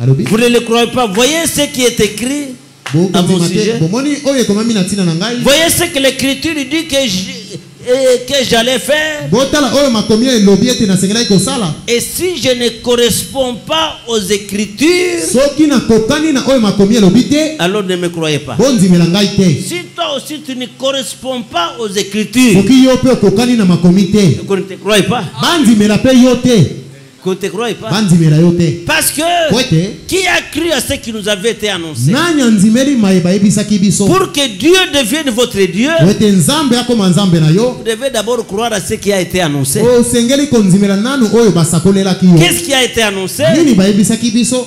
Alobi. vous ne le croyez pas. Voyez ce qui est écrit Bo à mon kondima te. sujet. Bomoni oyo ekomami na tina na ngai. Voyez ce que l'Écriture dit que j'allais faire. Botala oyo makomi elobi ete nasengelaki kosala. Et si je ne corresponds pas aux Écritures, Soki na kokani na oyo makomi elobi te. alors ne me croyez pas. Bondimela ngai te. Si toi aussi tu ne corresponds pas aux Écritures, Soki yo pe okokani na makomi te. qu'on ne te croie pas, Bandimela pe yo te. qu'on ne te croie pas. Bandimela yo te. Parce que Kwete. qui a cru à ce qui nous avait été annoncé? Nani andimeli mayeba yebisaki biso. Pour que Dieu devienne votre Dieu, Wete nzambe akoma nzambe na yo. vous devez d'abord croire à ce qui a été annoncé. Osengeli kondimela nanu oyo basakolelaki yo. Qu'est-ce qui a été annoncé? Nini bayebisaki biso.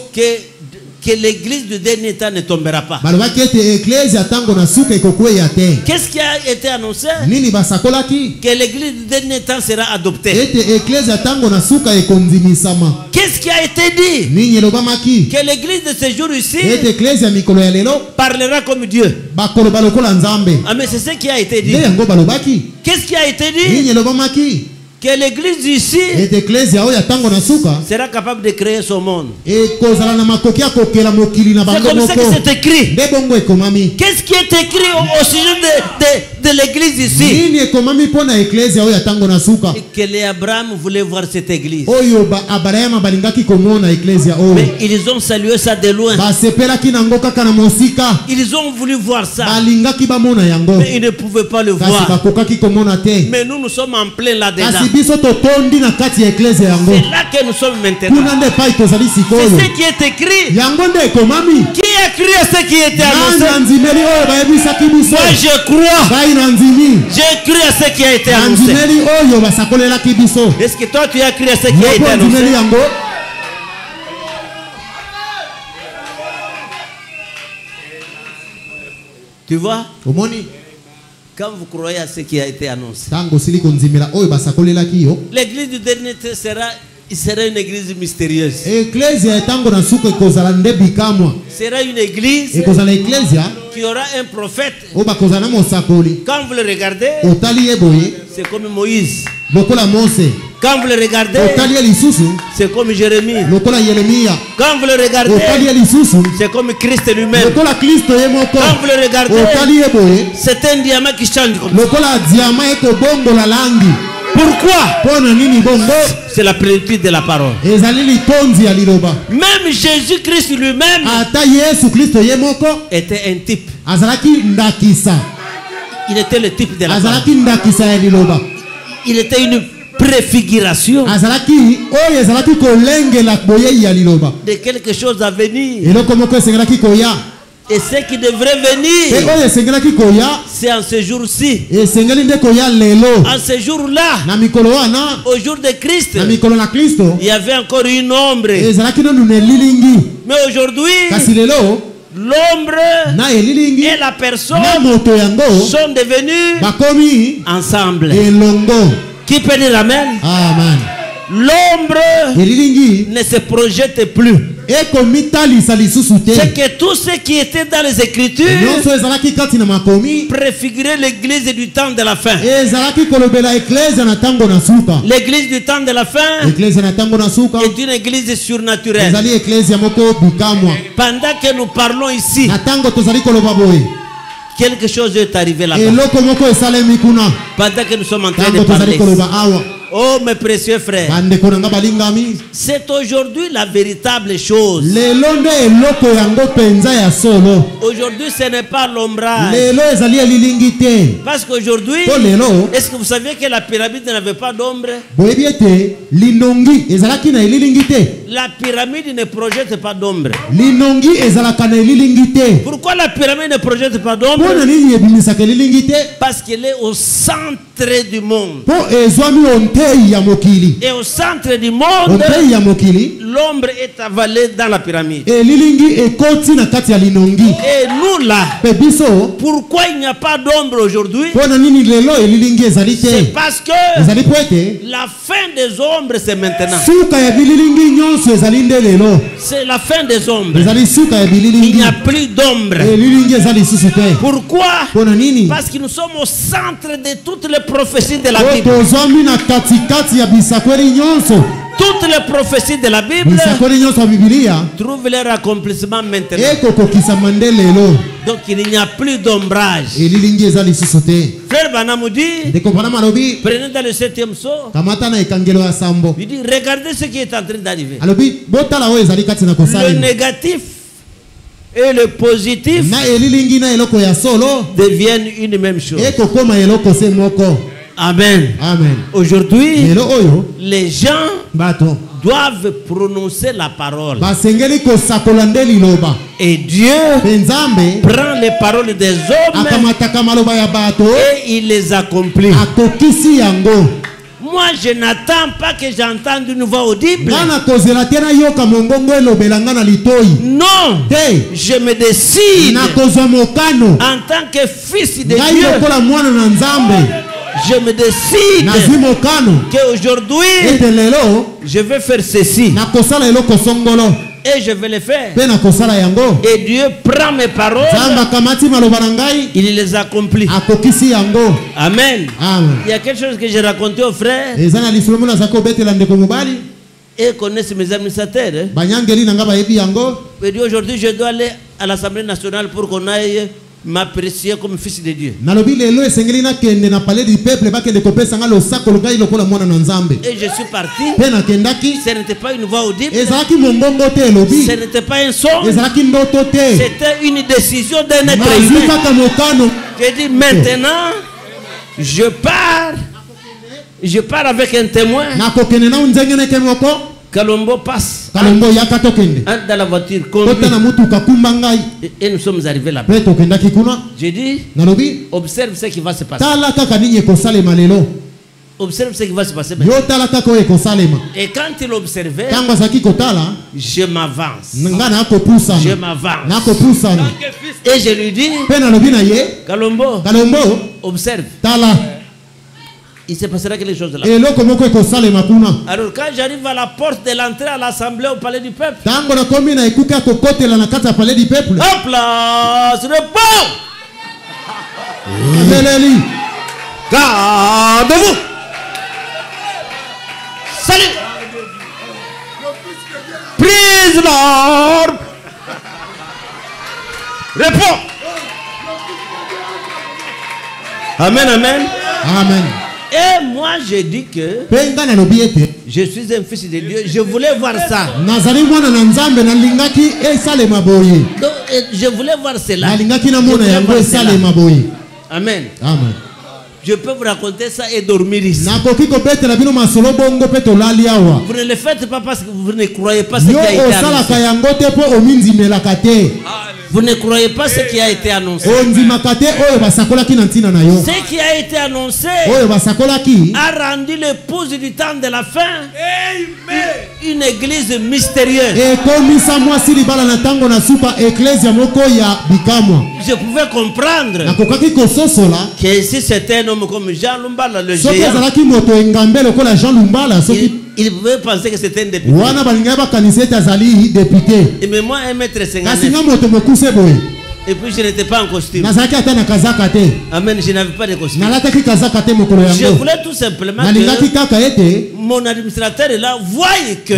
Que l'église du dernier temps ne tombera pas. Balobaki ete eklezia tango na suka ekokweya te. Qu'est-ce qui a été annoncé? Nini basakolaki. Que l'église du dernier temps sera adoptée. Ete eklezia tango na suka ekondimisama. Qu'est-ce qui a été dit? Nini elobamaki. Que l'église de ce jour ici Ete eklezia mikolo ya lelo parlera comme Dieu. bakoloba lokola nzambe. Ah mais c'est ce qui a été dit. Nde yango balobaki. Qu'est-ce qui a été dit? Nini elobamaki. Que l'église ici Ete eklezia oyo ya tango na suka sera capable de créer son monde. ekozala na makoki ya kokela mokili na C'est bango comme ça que moko. c'est écrit. Nde bongo ekomami. Qu'est-ce qui est écrit au sujet de l'église ici? Nini ekomami mpona eklezia oyo ya tango na suka. Que les Abraham voulaient voir cette église. Oyo Abrahama balingaki komona eklezia oyo. Mais ils ont salué ça de loin. Basepelaki nango kaka na mosika. Ils ont voulu voir ça. Balingaki bamona yango. Mais ils ne pouvaient pas le Kasi voir. bakokaki komona te. Mais nous sommes en plein là-dedans. Kasi biso totondi na kati ya eklezia yango. C'est là que nous sommes maintenant. Kuna nde pai tozali C'est sikoyo. ce qui est écrit. Yango nde ekomami. Qui a cru à ce qui était Nani annoncé? nzimeli oyo bayebisaki biso. Moi je crois. Ngai na nzimi. J'ai cru à ce qui a été Na annoncé. nzimeli oyo basakolelaki biso. Est-ce que toi tu as cru à ce qui a été Yoko nzimeli annoncé? yango. Tu vois? Omoni. Quand vous croyez à ce qui a été annoncé, Tango sili konzimela oyo basakolelaki yo. l'église du dernier temps sera une église mystérieuse. Eklezia etango na suka ekozala nde bikamwa. Sera une église Ekozala eklezia qui aura un prophète. oyo bakozala na mosakoli. Quand vous le regardez, Otali ye boye c'est comme Moïse. lokola Mose. Quand vous le regardez, Otali ye lisusu c'est comme Jérémie. lokola Yeremia. Quand vous le regardez, Otali ye lisusu c'est comme Christ lui-même. lokola Kristo ye moko. Quand vous le regardez, Otali ye boye c'est un diamant qui change comme ça. lokola diama ekobongola langi. Pourquoi? Pona nini bongo? C'est la plénitude de la parole. Ezali litonzi ya liloba. Même Jésus-Christ lui-même Ata Yesu Kristo ye moko était un type. azalaki ndakisa. Il était le type de la parole. Azalaki ndakisa ya liloba. Il était une préfiguration Azalaki oyo ezalaki kolengela boye ya liloba. de quelque chose à venir. Eloko moko esengelaki koya. Et ce qui devrait Pe venir, oyo esengelaki koya c'est en ce jour-ci. esengeli nde koya lelo. En ce jour-là, Na mikolo wana au jour de Christ, na mikolo na Kristo il y avait encore une ombre. ezalaki nanu na elilingi. Mais aujourd'hui, Kasi lelo l'ombre na elilingi et la personne na moto yango sont devenus bakomi ensemble. elongo. Qui peut dire amen? Amen. L'ombre Elilingi ne se projette plus. ekomitalisa lisusu te. C'est que tout ce qui était dans les Écritures Nyonso ezalaki kati na makomi préfigurait l'église du temps de la fin. ezalaki kolobela eklezia na tango na suka. L'église du temps de la fin Eklezia na tango na suka est une église surnaturelle. ezali eklezia moko bikamwa. Pendant que nous parlons ici, Na tango tozali koloba boye quelque chose est arrivé là-bas. eloko moko esalemi kuna. Pendant que nous sommes en train Tango de tozali parler. koloba awa. Oh mes précieux frères, Bandeko nanga balingami. c'est aujourd'hui la véritable chose. Lelo nde eloko yango penza ya solo. Aujourd'hui ce n'est pas l'ombrage. Lelo ezali elilingi te. Parce qu'aujourd'hui, Po lelo est-ce que vous saviez que la pyramide n'avait pas d'ombre? boyebi ete linongi ezalaki na elilingi te. La pyramide ne projette pas d'ombre. Linongi ezalaka na elilingi te. Pourquoi la pyramide ne projette pas d'ombre? Pona nini ebimisaka elilingi te? Parce qu'elle est au centre du monde. Po ezwami ontei ya mokili. Et au centre du monde, Ontei ya mokili l'ombre est avalée dans la pyramide. elilingi ekoti na kati ya linongi. Et nous là, Pe biso pourquoi il n'y a pas d'ombre aujourd'hui? pona nini lelo elilingi ezali te? C'est parce que Ezali po ete la fin des ombres c'est maintenant. suka ya bililingi nyonso ezali nde lelo. C'est la fin des ombres. Ezali suka ya Il bililingi. n'y a plus d'ombre. Elilingi ezali lisusu te. Pourquoi? Pona nini? Parce que nous sommes au centre de toutes les prophéties de la Po Bible. tozwami na katikati ya bisakweli nyonso. Toutes les prophéties de la Bible Bisakweli nyonso ya Biblia trouvent leur accomplissement maintenant. ekokokisama nde lelo. Donc il n'y a plus d'ombrage. Elilingi ezali lisusu te. Frère Branham dit, Ndeko Branham alobi prenez dans le 7e saut, kamata na ekangelo ya sambo. il dit regardez ce qui est en train d'arriver. Alobi botala oyo ezali kati na Le kosalema. négatif et le positif Na elilingi na eloko ya solo deviennent une même chose. ekokoma eloko se moko. Amen. Amen. Aujourd'hui, Lelo oyo les gens bato doivent prononcer la parole. basengeli kosakola nde liloba. Et Dieu Pe Nzambe prend les paroles des hommes akamataka maloba ya bato et il les accomplit. akokisi yango. Moi, je n'attends pas que j'entende une voix audible. Ngana kozela te na yoka mongongo elobela nga na litoi. Non, Te je me décide na kozwa mokano. en tant que fils de Ngai Dieu. lokola mwana na Nzambe Je me nazwi décide mokano qu'aujourd'hui, ete lelo je vais faire ceci nakosala eloko songolo et je vais le faire. mpe nakosala yango. Et Dieu prend mes paroles, Nzambe akamati maloba na ngai il les accomplit. akokisi yango. Amen. Amen. Il y a quelque chose que j'ai raconté aux frères Eza na lisolo mona zako betela ndeko mobali et connaissent mes administrateurs. Hein. banyangeli na nga bayebi yango. Et dit aujourd'hui, je dois aller à l'Assemblée nationale pour qu'on aille m'apprécier comme fils de Dieu. Nalobi lelo esengeli nakende na palais du peuple bakende kopesa nga losakolo ngai lokola mwana na Nzambe. Et je suis parti. Mpe nakendaki Ce n'était pas une voix audible. ezalaki mongongo te elobi. Ce n'était pas un son. Ezalaki ndoto te. C'était une décision d'un être Nazwi humain. kaka mokano. J'ai dit maintenant, je pars Je pars avec un témoin. Kalombo passe. Entre dans la voiture. Et nous sommes arrivés là-bas. J'ai dit, observe ce qui va se passer. Observe ce qui va se passer. Et quand il observait, je m'avance. Je m'avance. Et je lui dis, Kalombo, observe. Il se passera quelque chose là. Alors quand j'arrive à la porte de l'entrée à l'assemblée au palais du peuple, hop là, c'est le bon. Gardez-vous. Salut. Prise l'ordre. Réponds. Amen, amen. Amen. Et moi je dis que je suis un fils de Dieu. Je voulais voir ça. Donc, je voulais voir cela. Amen. Amen. Je peux vous raconter ça et dormir ici. Vous ne le faites pas parce que vous ne croyez pas ce qui a été annoncé. Vous ne croyez pas ce qui a été annoncé. Ce qui a été annoncé a rendu l'épouse du temps de la fin une église mystérieuse. Je pouvais comprendre que si c'était un homme comme Jean Lumbala, le géant, il pouvait penser que c'était un député. Mais moi, 1m59. Et puis je n'étais pas en costume. Amen, je n'avais pas de costume. Je voulais tout simplement que mon administrateur est là, voyez que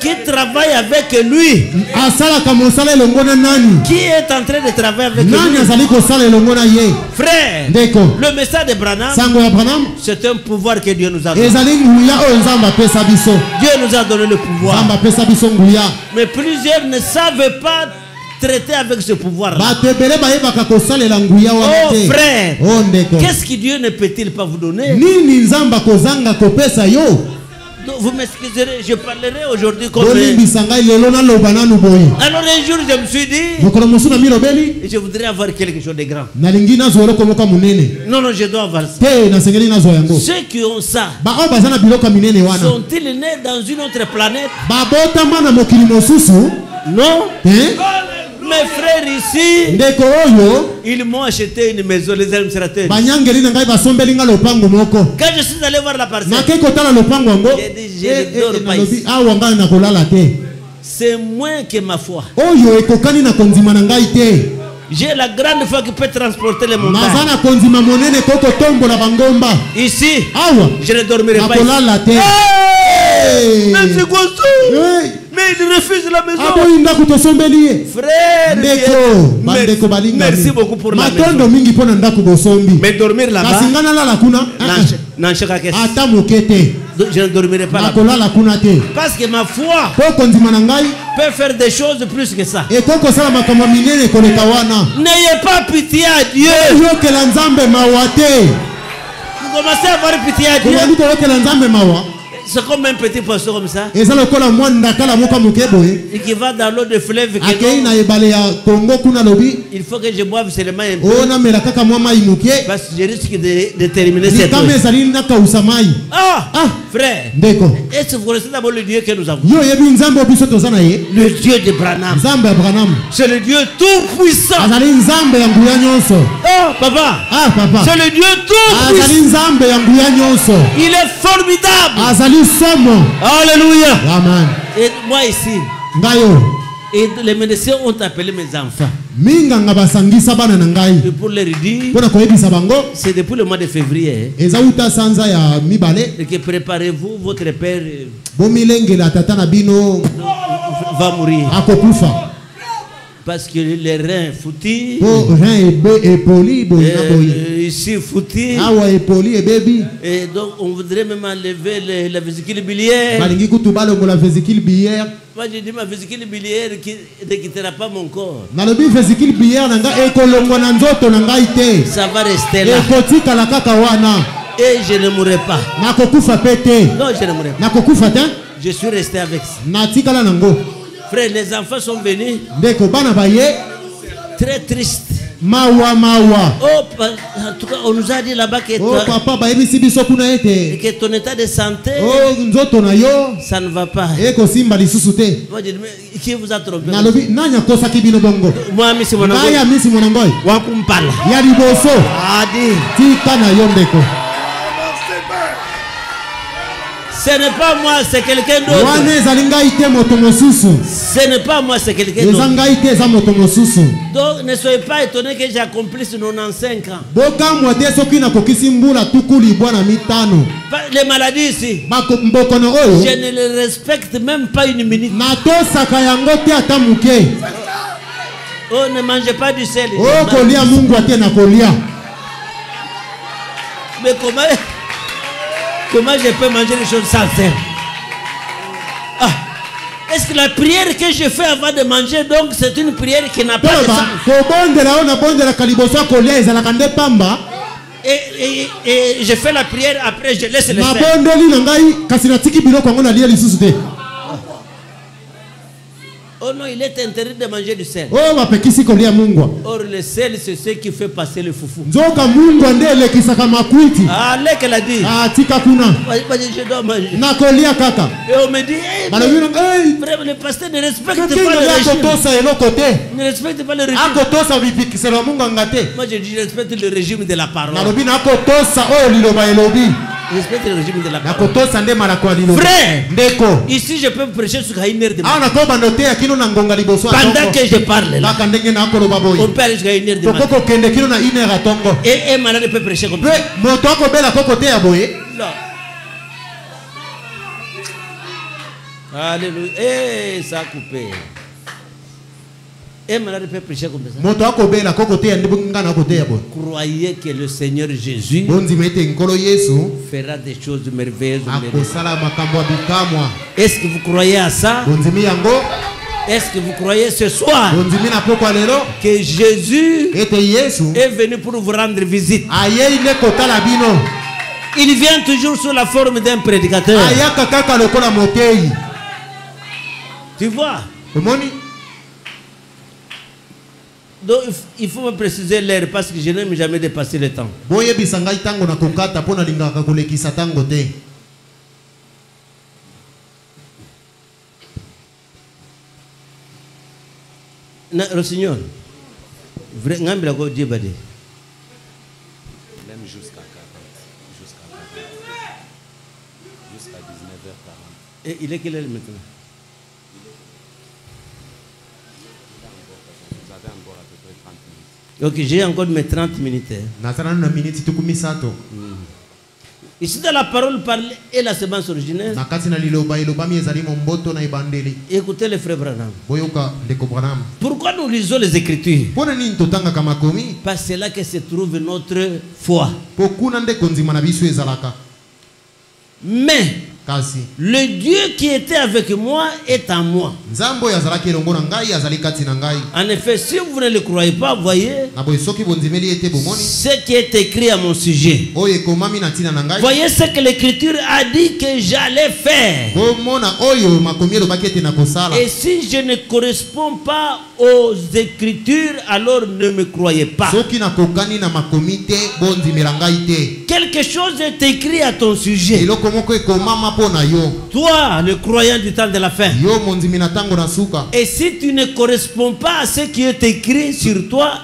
qui travaille avec lui, qui est en train de travailler avec lui. Frère, le message de Branham, c'est un pouvoir que Dieu nous a donné. Dieu nous a donné le pouvoir. Mais plusieurs ne savent pas traiter avec ce pouvoir. Oh frère, qu'est-ce que Dieu ne peut-il pas vous donner? Vous m'excuserez, je parlerai aujourd'hui comme... Alors un jour je me suis dit, je voudrais avoir quelque chose de grand. Non, je dois avoir ça. Ceux qui ont ça, sont-ils nés dans une autre planète? Non. Mes frères ici, ils m'ont acheté une maison, les administrateurs. Quand je suis allé voir la parcelle, j'ai dit, je ne dors pas ici. C'est moins que ma foi. J'ai la grande foi qui peut transporter les montagnes. Ici, je ne dormirai pas ici. Même si mais il refuse la maison. Frère, merci beaucoup pour la maison. Mais dormir là-bas, je ne dormirai pas là-bas. Parce que ma foi peut faire des choses plus que ça. N'ayez pas pitié à Dieu. Vous commencez à avoir pitié à Dieu. C'est comme un petit poisson comme ça. Et qui va dans l'eau de fleuve. Il faut que je boive seulement un peu. Parce que je risque de terminer cette eau. Ah, frère. Est-ce que vous connaissez d'abord le Dieu que nous avons? Le Dieu de Branham. C'est le Dieu tout puissant. Oh, papa. C'est le Dieu tout puissant. Il est formidable. Alléluia. Amen. Et moi ici, et les médecins ont appelé mes enfants. Et pour leur dire, c'est depuis le mois de février. Et que préparez-vous, votre père va mourir. Parce que les reins foutis. Ici foutis. Et donc on voudrait même enlever la vésicule biliaire. Moi j'ai dit ma vésicule biliaire ne quittera pas mon corps. Ça va rester là. Et je ne mourrai pas. Non, je ne mourrai pas. Je suis resté avec ça. Frère, les enfants sont venus très tristes. Oh, en tout cas, on nous a dit là-bas que ton état de santé, ça ne va pas. Moi, je dis, mais qui vous a trompé? Moi, Missi Monangoy. Wakumpala. Ce n'est pas moi, c'est quelqu'un d'autre. Ce n'est pas moi, c'est quelqu'un d'autre. Donc ne soyez pas étonnés que j'accomplisse 95 ans. Les maladies ici, je ne les respecte même pas une minute. Oh, ne mangez pas du sel. Mais comment je peux manger les choses sans sel? Est-ce que la prière que je fais avant de manger, donc c'est une prière qui n'a pas de sens? Et je fais la prière, après je laisse le sel. Oh non, il est interdit de manger du sel. Or le sel, c'est ce qui fait passer le foufou. Ah, qu'elle a dit. Je dois manger. Et on me dit, le pasteur ne respecte pas le régime. Ne respecte pas le régime. Moi je dis, je respecte le régime de la parole. Respecte le régime de la parole. Frère, ici je peux prêcher sur une heure de matin. Pendant que je parle là, on peut aller jusqu'à une heure de matin. Et un malade peut prêcher comme ça. Non. Alléluia. Et ça a coupé. Et malade peut prêcher comme ça. Croyez que le Seigneur Jésus fera des choses merveilleuses. Est-ce que vous croyez à ça? Est-ce que vous croyez ce soir que Jésus est venu pour vous rendre visite? Il vient toujours sous la forme d'un prédicateur. Tu vois? Donc il faut me préciser l'heure parce que je n'aime jamais dépasser le temps. Rossignol, même jusqu'à 40. Jusqu'à 19h40. Et il est quelle heure maintenant? Vous avez encore à peu près 30 minutes. Ok, j'ai encore mes 30 minutes. Ici dans la parole parle et la semence originelle. Écoutez les frères Branham. Pourquoi nous lisons les Écritures? Parce que c'est là que se trouve notre foi. Mais le Dieu qui était avec moi est en moi. En effet, si vous ne le croyez pas, voyez ce qui est écrit à mon sujet. Voyez ce que l'Écriture a dit que j'allais faire. Et si je ne corresponds pas aux Écritures, alors ne me croyez pas. Quelque chose est écrit à ton sujet. Toi, le croyant du temps de la fin. Et si tu ne corresponds pas à ce qui est écrit sur toi,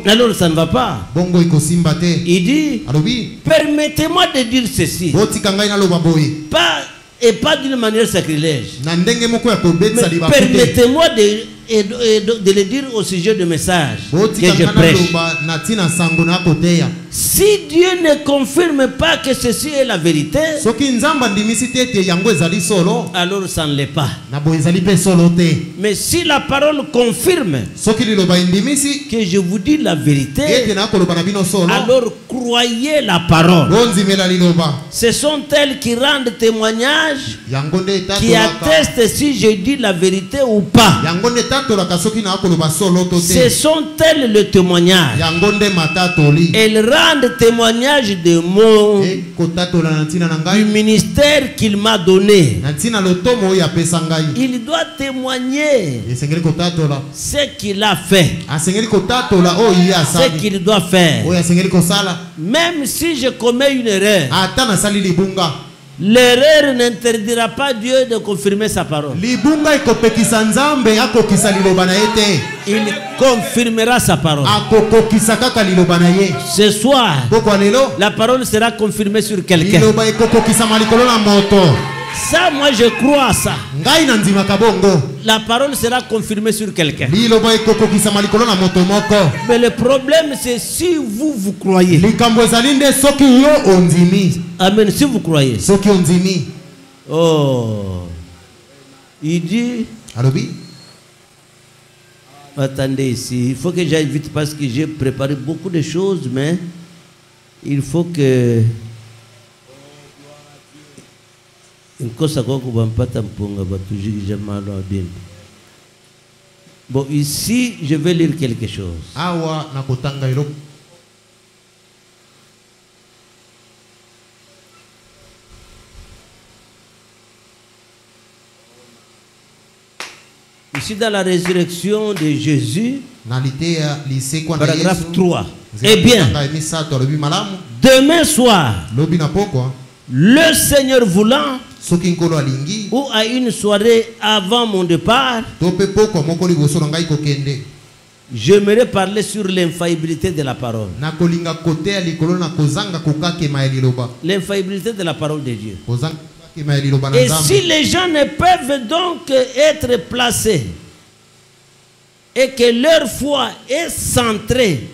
alors ça ne va pas. Il dit, permettez-moi de dire ceci. Pas d'une manière sacrilège. Mais permettez-moi de et de le dire au sujet du message que je prêche. Si Dieu ne confirme pas que ceci est la vérité, alors ça ne l'est pas. Mais si la parole confirme que je vous dis la vérité, alors croyez la parole. Ce sont elles qui rendent témoignage, qui attestent si je dis la vérité ou pas. Ce sont elles le témoignage. Elles rendent témoignage de mon du ministère qu'il m'a donné. Il doit témoigner ce qu'il a fait, ce qu'il doit faire. Même si je commets une erreur, l'erreur n'interdira pas Dieu de confirmer sa parole. Il confirmera sa parole. Ce soir, la parole sera confirmée sur quelqu'un. Ça, moi je crois à ça. La parole sera confirmée sur quelqu'un. Mais le problème, c'est si vous croyez. Amen. Si vous croyez. Oh. Il dit. Attendez ici. Il faut que j'aille vite parce que j'ai préparé beaucoup de choses, mais il faut que. Bon, ici, je vais lire quelque chose. Ici, dans la résurrection de Jésus, paragraphe 3. Eh bien, demain soir, le Seigneur voulant, ou à une soirée avant mon départ, j'aimerais parler sur l'infaillibilité de la parole. L'infaillibilité de la parole de Dieu. Et si les gens ne peuvent donc être placés et que leur foi est centrée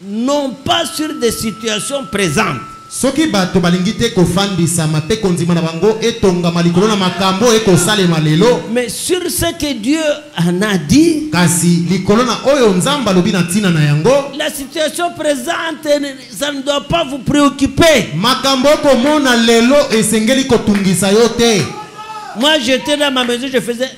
non pas sur des situations présentes, soki bato balingite ko fandisa mape konzima na bango etonga likolo na makambo ekosalema lelo, mais sur ce que Dieu en a dit, kasi likolo na oyo nzamba lobi na tina na yango, la situation présente, ça ne doit pas vous préoccuper. Makambo ko mona lelo esengeli ko tungisa yote. Moi j'étais dans ma maison, je faisais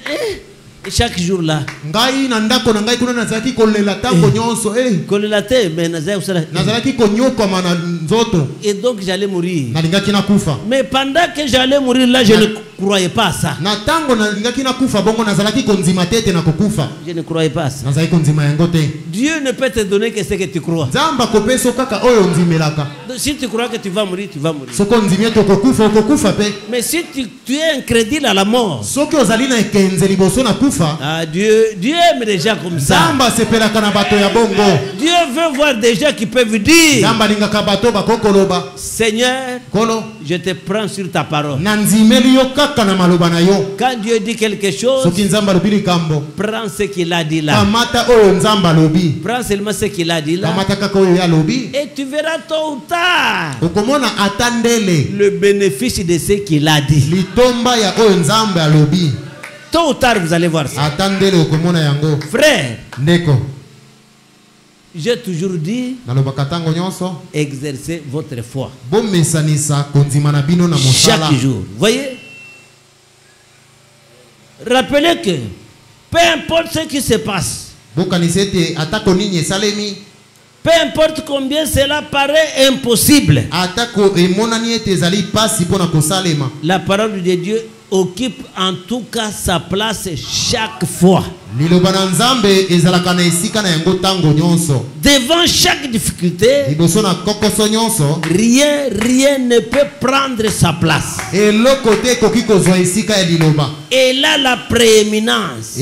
chaque jour là. Ngai na ndako na ngai kuna nazalaki kolela tango nyonso kolela te mais nazalaki konyoko mana nzoto, et donc j'allais mourir. Nalingaki na kufa. Mais pendant que j'allais mourir là, je ne croyais pas à ça. Na tango nalingaki na kufa bongo nazalaki konzima tete na kokufa. Je ne croyais pas à ça. Nazalaki konzima yango te. Dieu ne peut te donner que ce que tu crois. Nzamba kopeso kaka oyo nzimelaka. Si tu crois que tu vas mourir, tu vas mourir. Soko nzimie to kokufa pe. Mais si tu es incrédule à la mort, soko ozali na ekenze liboso na kufa, Dieu aime des gens comme ça. Nzamba sepelaka na bato ya bongo. Dieu veut voir des gens qui peuvent dire, Nzamba lingaka bato bakokoloba, Seigneur, Kolo, je te prends sur ta parole. Nanzimeli yo kaka na maloba na yo. Quand Dieu dit quelque chose, soki Nzamba lobi likambo, prends ce qu'il a dit là. Kamata oyo Nzamba lobi. Prends seulement ce qu'il a dit là. Kamata kaka oyo ya lobi. Et tu verras tôt ou tard okomona atandele le bénéfice de ce qu'il a dit. Litomba ya oyo Nzamba lobi. Tôt ou tard vous allez voir ça. Attendez okomona yango. Frère, ndeko, j'ai toujours dit, exercez votre foi chaque jour. Voyez, rappelez que peu importe ce qui se passe, peu importe combien cela paraît impossible, la parole de Dieu occupe en tout cas sa place chaque fois. Devant chaque difficulté, rien ne peut prendre sa place. Elle a la prééminence,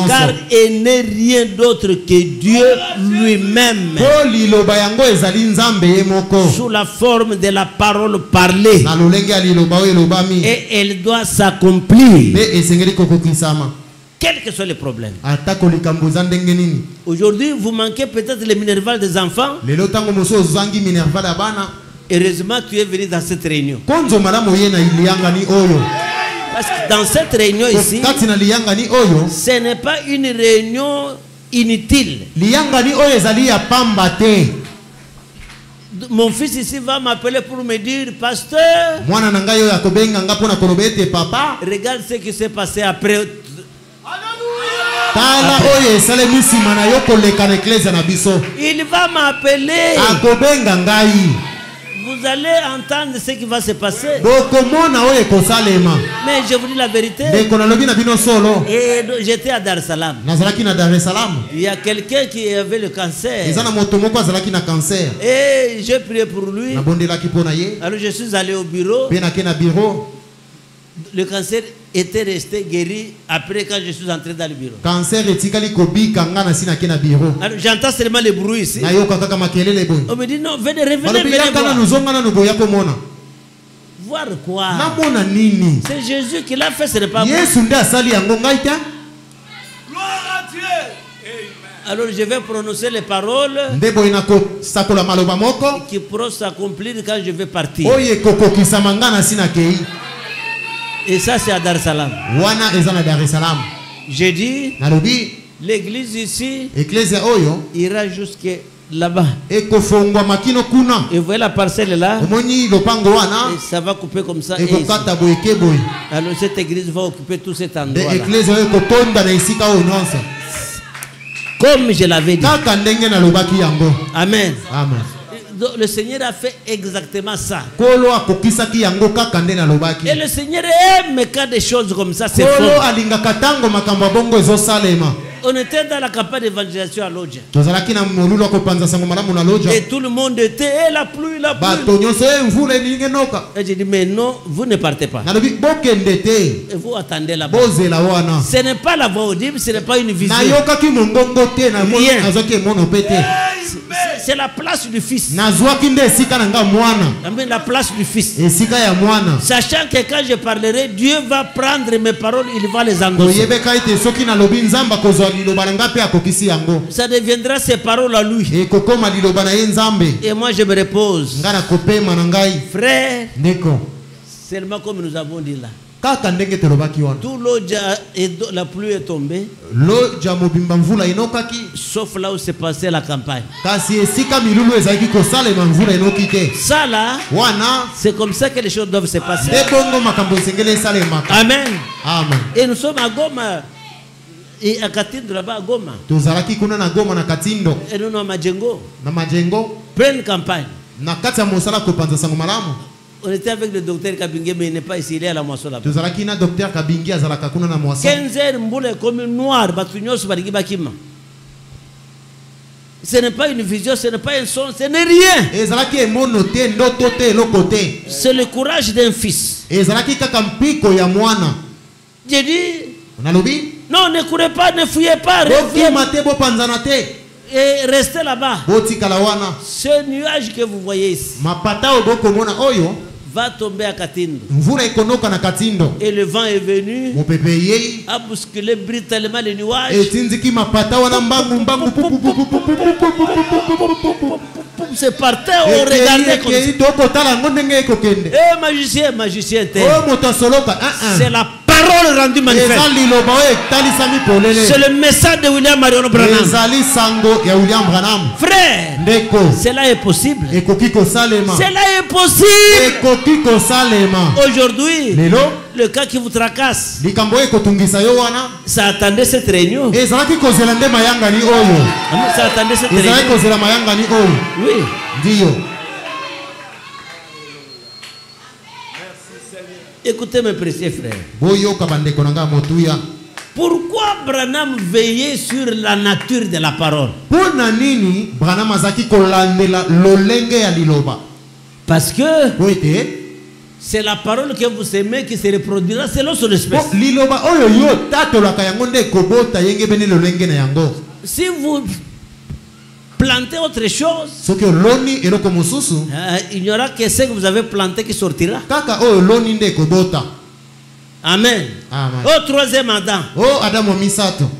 car elle n'est rien d'autre que Dieu lui-même, sous la forme de la parole parlée, et elle doit s'accomplir. Quels que soient les problèmes. Aujourd'hui, vous manquez peut-être les minervales des enfants. Heureusement, tu es venu dans cette réunion. Parce que dans cette réunion ici, ce n'est pas une réunion inutile. Mon fils ici va m'appeler pour me dire, pasteur, regarde ce qui s'est passé après. Il va m'appeler. Vous allez entendre ce qui va se passer. Mais je vous dis la vérité. Et j'étais à Dar es Salaam. Il y a quelqu'un qui avait le cancer. Et j'ai prié pour lui. Alors je suis allé au bureau. Le cancer était resté guéri après quand je suis entré dans le bureau. Alors j'entends seulement les bruits ici. On me dit non, venez, revenez voir. Voir quoi? C'est Jésus qui l'a fait, ce n'est pas moi. Alors je vais prononcer les paroles qui pourront s'accomplir quand je vais partir. Et ça c'est à Dar es Salaam. J'ai dit, l'église ici ira jusque là-bas. Et vous voyez la parcelle là, et ça va couper comme ça. Alors cette église va occuper tout cet endroit là. Comme je l'avais dit. Amen. Amen. Le Seigneur a fait exactement ça. Et le Seigneur aime quand des choses comme ça se font. On était dans la campagne d'évangélisation à Lodja. Et tout le monde était, la pluie, la pluie. Et j'ai dit, mais non, vous ne partez pas. Et vous attendez là-bas. Ce n'est pas la voix audible, ce n'est pas une vision. C'est la place du Fils. La place du Fils. Sachant que quand je parlerai, Dieu va prendre mes paroles, il va les endosser. Ça deviendra ses paroles à lui. Et moi je me repose. Frère, seulement comme nous avons dit là. Tout la pluie est tombée. Sauf là où s'est passée la campagne. Ça là, c'est comme ça que les choses doivent se passer. Amen. Amen. Et nous sommes à Goma. Et à Katindo là-bas à Goma. Et nous à Majengo. Pleine campagne. On était avec le docteur Kabingé, mais il n'est pas ici, il est à la moisson là-bas. 15 heures, mboule comme noir, ce n'est pas une vision, ce n'est pas un son, ce n'est rien. C'est le courage d'un fils. J'ai dit, non, ne courez pas, ne fuyez pas. Et restez là-bas. Ce nuage que vous voyez ici va tomber à Katindo. Et le vent est venu, a bousculé brutalement les nuages. C'est parti, on regardait comme ça. Eh magicien, magicien, c'est la parole rendue manifeste. C'est le message de William Marion Branham. Frère, cela est possible. Cela est possible. Aujourd'hui, le cas qui vous tracasse, ça attendait cette réunion. Ça attendait cette réunion. Oui. Écoutez mes précieux frères. Pourquoi Branham veillait sur la nature de la parole? Parce que c'est la parole que vous aimez qui se reproduira selon son espèce. Si vous plantez autre chose, il n'y aura que ce que vous avez planté qui sortira. Amen. Amen. Oh, troisième Adam. Oh, Adam o misato.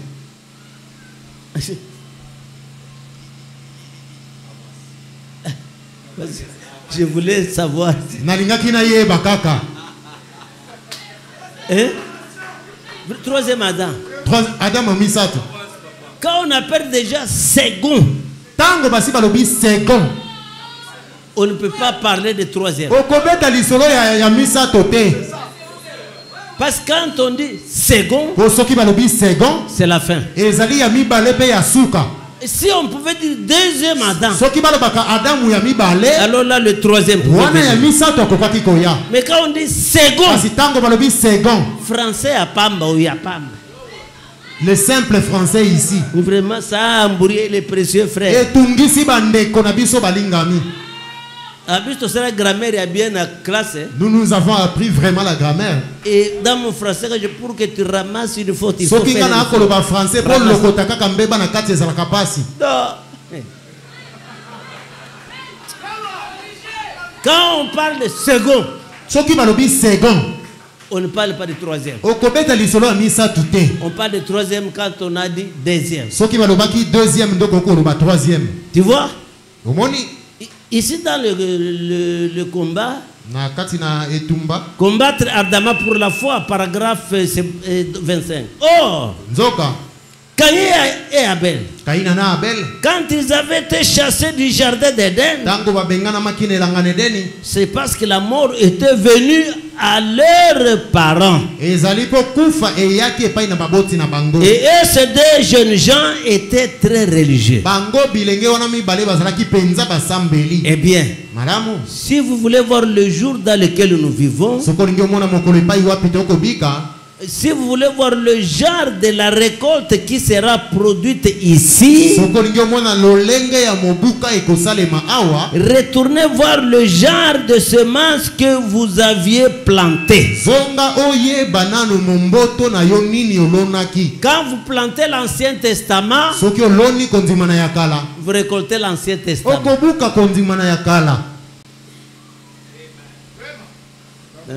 Je voulais savoir. Nalingaki na yeba kaka. Hein? Troisième Adam. Adam o misato. Quand on appelle déjà second, tango basi balobi second, on ne peut pas parler de troisième. Okobeta lisolo ya misato te. Parce que quand on dit second, c'est la fin. Si on pouvait dire deuxième Adam, alors là le troisième pouvait venir. Mais quand on dit second, français à Pamba ou ya Pamba. Le simple français ici. Vraiment ça a embrouillé les précieux frères. La grammaire est bien à classe. Nous avons appris vraiment la grammaire. Et dans mon français, pour que tu ramasses une faute, il faut faire français pour le quand on parle de second, on ne parle pas de troisième. On parle de troisième quand on a dit deuxième. Tu vois? Ici dans le combat, combattre ardemment pour la foi, paragraphe 25. Oh, Caïn et Abel, quand ils avaient été chassés du jardin d'Éden, c'est parce que la mort était venue à leurs parents. Et ces deux jeunes gens étaient très religieux. Eh bien, si vous voulez voir le jour dans lequel nous vivons, si vous voulez voir le genre de la récolte qui sera produite ici, retournez voir le genre de semences que vous aviez plantées. Quand vous plantez l'Ancien Testament, vous récoltez l'Ancien Testament.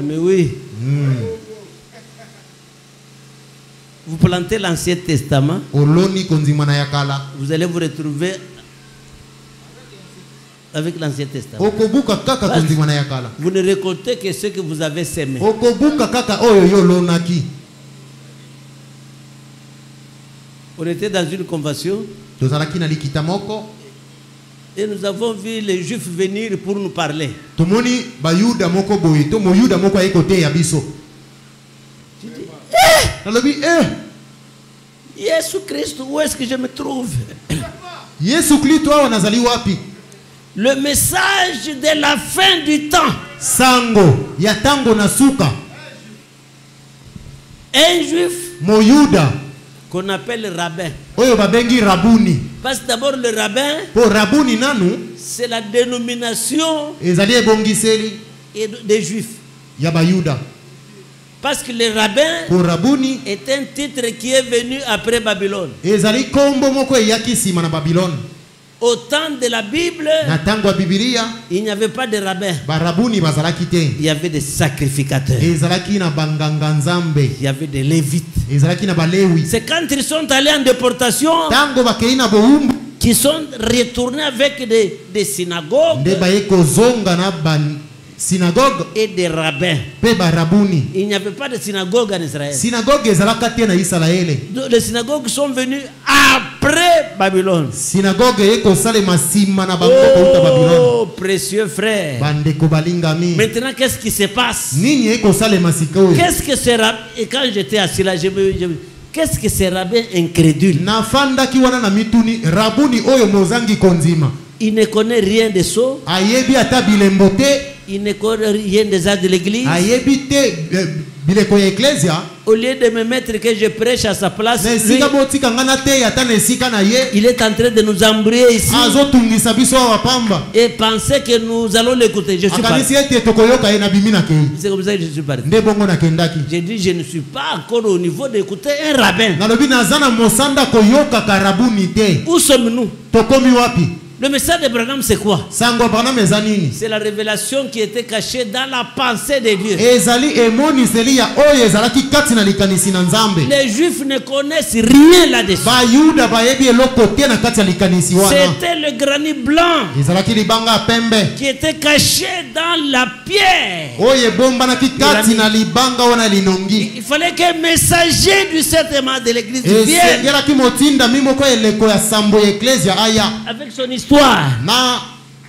Mais oui. Vous plantez l'Ancien Testament, vous allez vous retrouver avec l'Ancien Testament. Vous ne récoltez que ce que vous avez sémé. On était dans une convention et nous avons vu les Juifs venir pour nous parler. Jésus Christ, où est-ce que je me trouve? Le message de la fin du temps. Un juif qu'on appelle rabbin. Parce que d'abord le rabbin, c'est la dénomination des juifs. Parce que le rabbin est un titre qui est venu après Babylone. Au temps de la Bible, il n'y avait pas de rabbin. Il y avait des sacrificateurs. Il y avait des lévites. C'est quand ils sont allés en déportation qu'ils sont retournés avec des synagogues et des rabbins. Il n'y avait pas de synagogue en Israël. Les synagogues sont venues après Babylone. Oh, précieux frère. Maintenant, qu'est-ce qui se passe? Qu'est-ce que c'est rabbin? Et quand j'étais assis là, qu'est-ce que c'est rabbin incrédule? Il ne connaît rien de ça. Il ne connaît rien des actes de l'église. Au lieu de me mettre que je prêche à sa place, lui, il est en train de nous embrouiller ici et penser que nous allons l'écouter. Je suis parti. C'est comme ça que je suis parti. J'ai dit, je ne suis pas encore au niveau d'écouter un rabbin. Où sommes-nous? Le message d'Abraham, c'est quoi? C'est la révélation qui était cachée dans la pensée de Dieu. Les Juifs ne connaissent rien là-dessus. C'était le granit blanc qui était caché dans la pierre. Il fallait qu'un messager du septième de l'église vienne avec son histoire.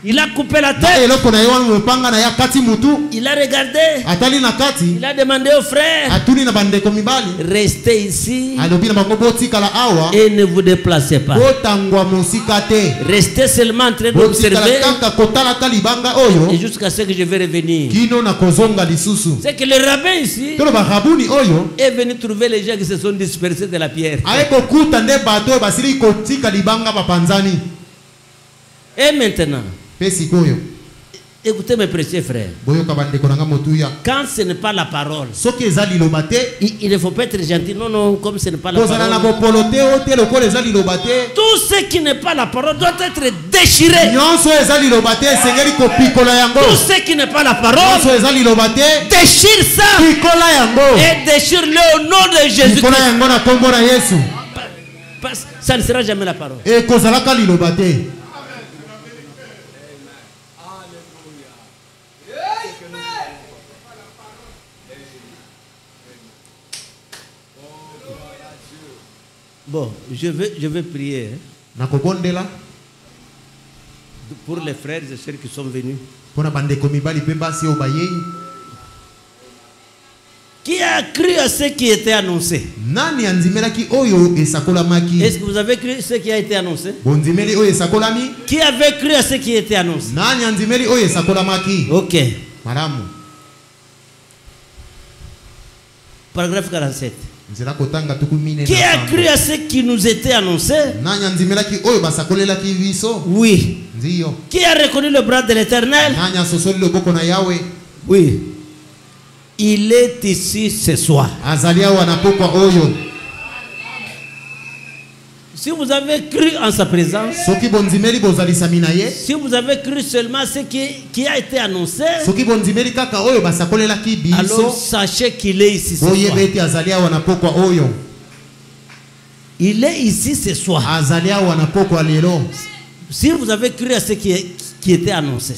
Il a coupé la tête. Il a regardé. Il a demandé aux frères, restez ici et ne vous déplacez pas. Restez seulement en train d'observer et jusqu'à ce que je vais revenir. C'est que le rabbin ici est venu trouver les gens qui se sont dispersés de la pierre. Et maintenant, écoutez mes précieux frères, quand ce n'est pas la parole, il ne faut pas être gentil. Non, non, comme ce n'est pas la parole, tout ce qui n'est pas la parole doit être déchiré. Tout ce qui n'est pas la parole, déchire ça et déchire-le au nom de Jésus-Christ. Ça ne sera jamais la parole. Bon, je vais prier pour les frères et sœurs qui sont venus. Qui a cru à ce qui était annoncé? Est-ce que vous avez cru à ce qui a été annoncé? Qui avait cru à ce qui était annoncé? Ok. Paragraphe 47. Qui a cru à ce qui nous était annoncé? Oui. Qui a reconnu le bras de l'Éternel? Oui. Il est ici ce soir. Si vous avez cru en sa présence, si vous avez cru seulement ce qui a été annoncé, alors sachez qu'il est ici ce soir. Il est ici ce soir. Si vous avez cru à ce qui était annoncé,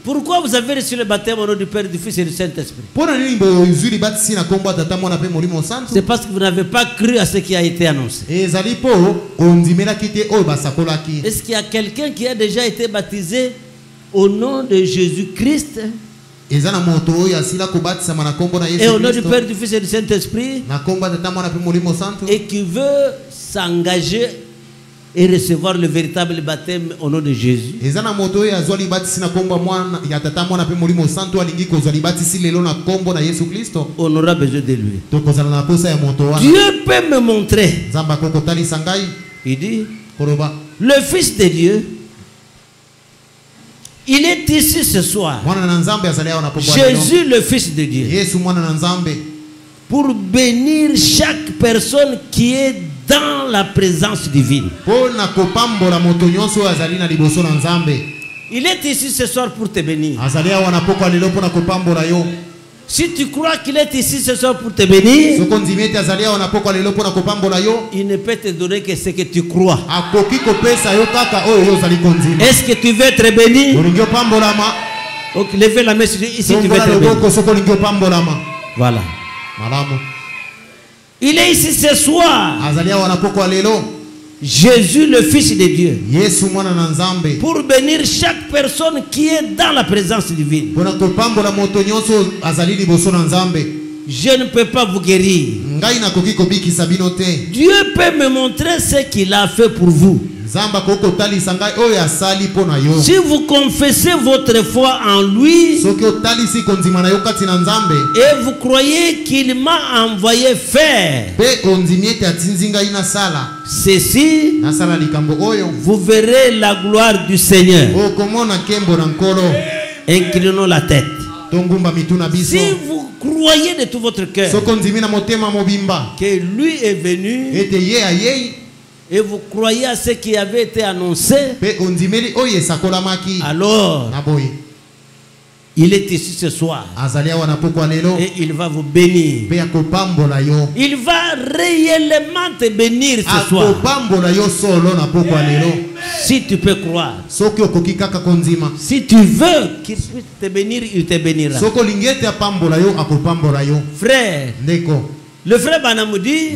pourquoi vous avez reçu le baptême au nom du Père, du Fils et du Saint-Esprit? C'est parce que vous n'avez pas cru à ce qui a été annoncé. Est-ce qu'il y a quelqu'un qui a déjà été baptisé au nom de Jésus-Christ et au nom du Père, du Fils et du Saint-Esprit et qui veut s'engager et recevoir le véritable baptême au nom de Jésus? On aura besoin de lui. Dieu peut me montrer. Il dit, le Fils de Dieu, il est ici ce soir. Jésus, le Fils de Dieu, pour bénir chaque personne qui est dans la présence divine. Il est ici ce soir pour te bénir. Si tu crois qu'il est ici ce soir pour te bénir, il ne peut te donner que ce que tu crois. Est-ce que tu veux être béni? Ok, levez la main ici, tu veux être béni. Voilà. Il est ici ce soir. Jésus, le Fils de Dieu, pour bénir chaque personne qui est dans la présence divine. Je ne peux pas vous guérir. Dieu peut me montrer ce qu'il a fait pour vous. Si vous confessez votre foi en lui et vous croyez qu'il m'a envoyé faire ceci, vous verrez la gloire du Seigneur. Inclinons la tête. Si vous croyez de tout votre cœur que lui est venu et vous croyez à ce qui avait été annoncé, alors il est ici ce soir et il va vous bénir. Il va réellement te bénir ce soir. Si tu peux croire. Si tu veux qu'il puisse te bénir, il te bénira. Frère, le frère Branham dit,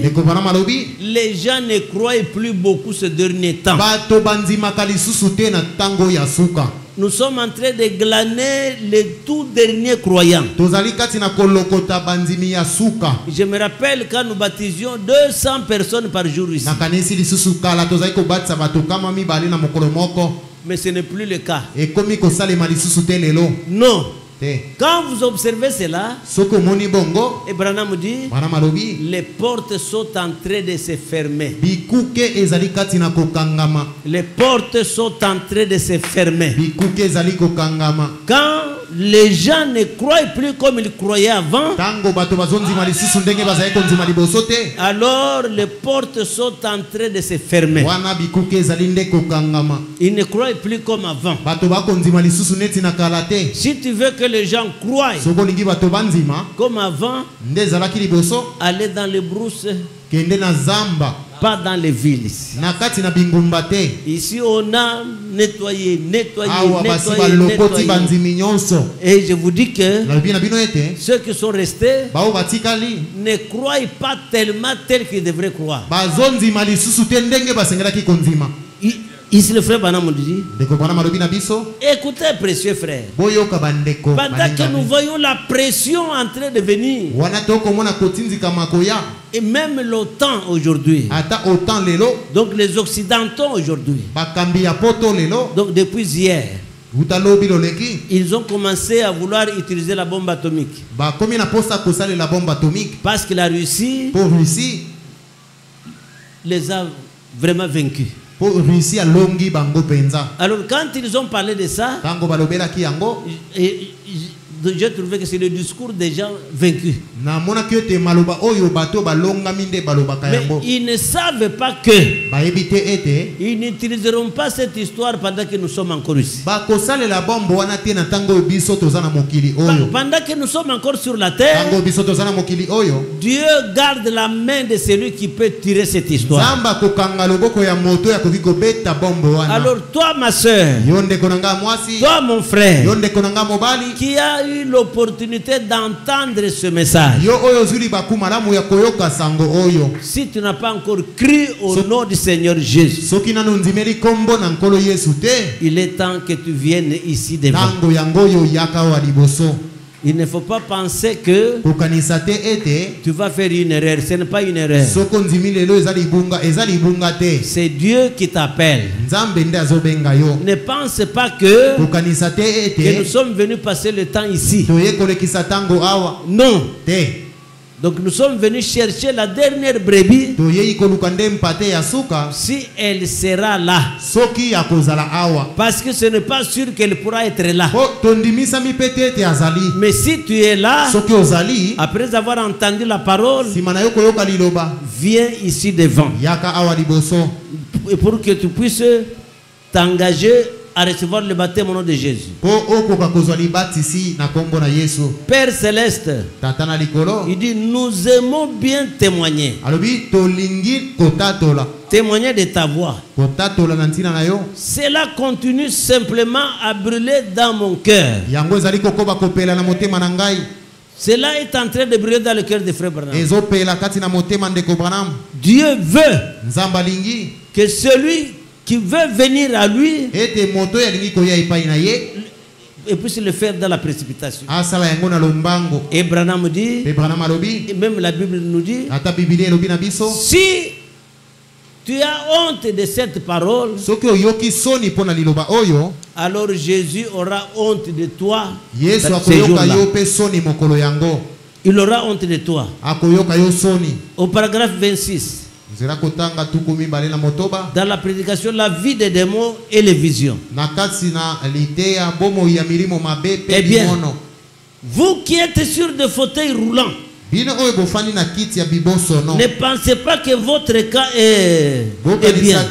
les gens ne croient plus beaucoup ce dernier temps. Nous sommes en train de glaner les tout derniers croyants. Je me rappelle quand nous baptisions 200 personnes par jour ici. Mais ce n'est plus le cas. Non. Quand vous observez cela, et Branham dit, les portes sont en train de se fermer. Les portes sont en train de se fermer. Quand les gens ne croient plus comme ils croyaient avant, alors les portes sont en train de se fermer. Ils ne croient plus comme avant. Si tu veux que les gens croient comme avant, allez dans les brousses, pas dans les villes. Ici on a nettoyé. Et je vous dis que ceux qui sont restés ne croient pas tellement tel qu'ils devraient croire. Ici le frère Branham dit, écoutez précieux frère, pendant que nous voyons la pression en train de venir, et même l'OTAN aujourd'hui, donc les Occidentaux aujourd'hui, donc depuis hier, ils ont commencé à vouloir utiliser la bombe atomique. Parce que la Russie les a vraiment vaincus. Alors quand ils ont parlé de ça, j'ai trouvé que c'est le discours des gens vaincus. Mais ils ne savent pas que ils n'utiliseront pas cette histoire pendant que nous sommes encore ici. Pendant que nous sommes encore sur la terre, Dieu garde la main de celui qui peut tirer cette histoire. Alors toi ma soeur, toi mon frère, qui a eu l'opportunité d'entendre ce message, si tu n'as pas encore cru au nom du Seigneur Jésus, il est temps que tu viennes ici devant. Il ne faut pas penser que tu vas faire une erreur. Ce n'est pas une erreur. C'est Dieu qui t'appelle. Ne pense pas que nous sommes venus passer le temps ici. Non. Donc nous sommes venus chercher la dernière brebis. Si elle sera là, parce que ce n'est pas sûr qu'elle pourra être là. Mais si tu es là, après avoir entendu la parole, viens ici devant. Et pour que tu puisses t'engager à recevoir le baptême au nom de Jésus. Père Céleste, il dit, nous aimons bien témoigner. Témoigner de ta voix. Cela continue simplement à brûler dans mon cœur. Cela est en train de brûler dans le cœur de Frère Branham. Dieu veut que celui qui veut venir à lui et puisse le faire dans la précipitation. Et Branham dit, et même la Bible nous dit, si tu as honte de cette parole, alors Jésus aura honte de toi. Il aura honte de toi. Au paragraphe 26, dans la prédication, la vie des démons et les visions. Eh bien, vous qui êtes sur des fauteuils roulants, Ne pensez pas que votre cas est bien.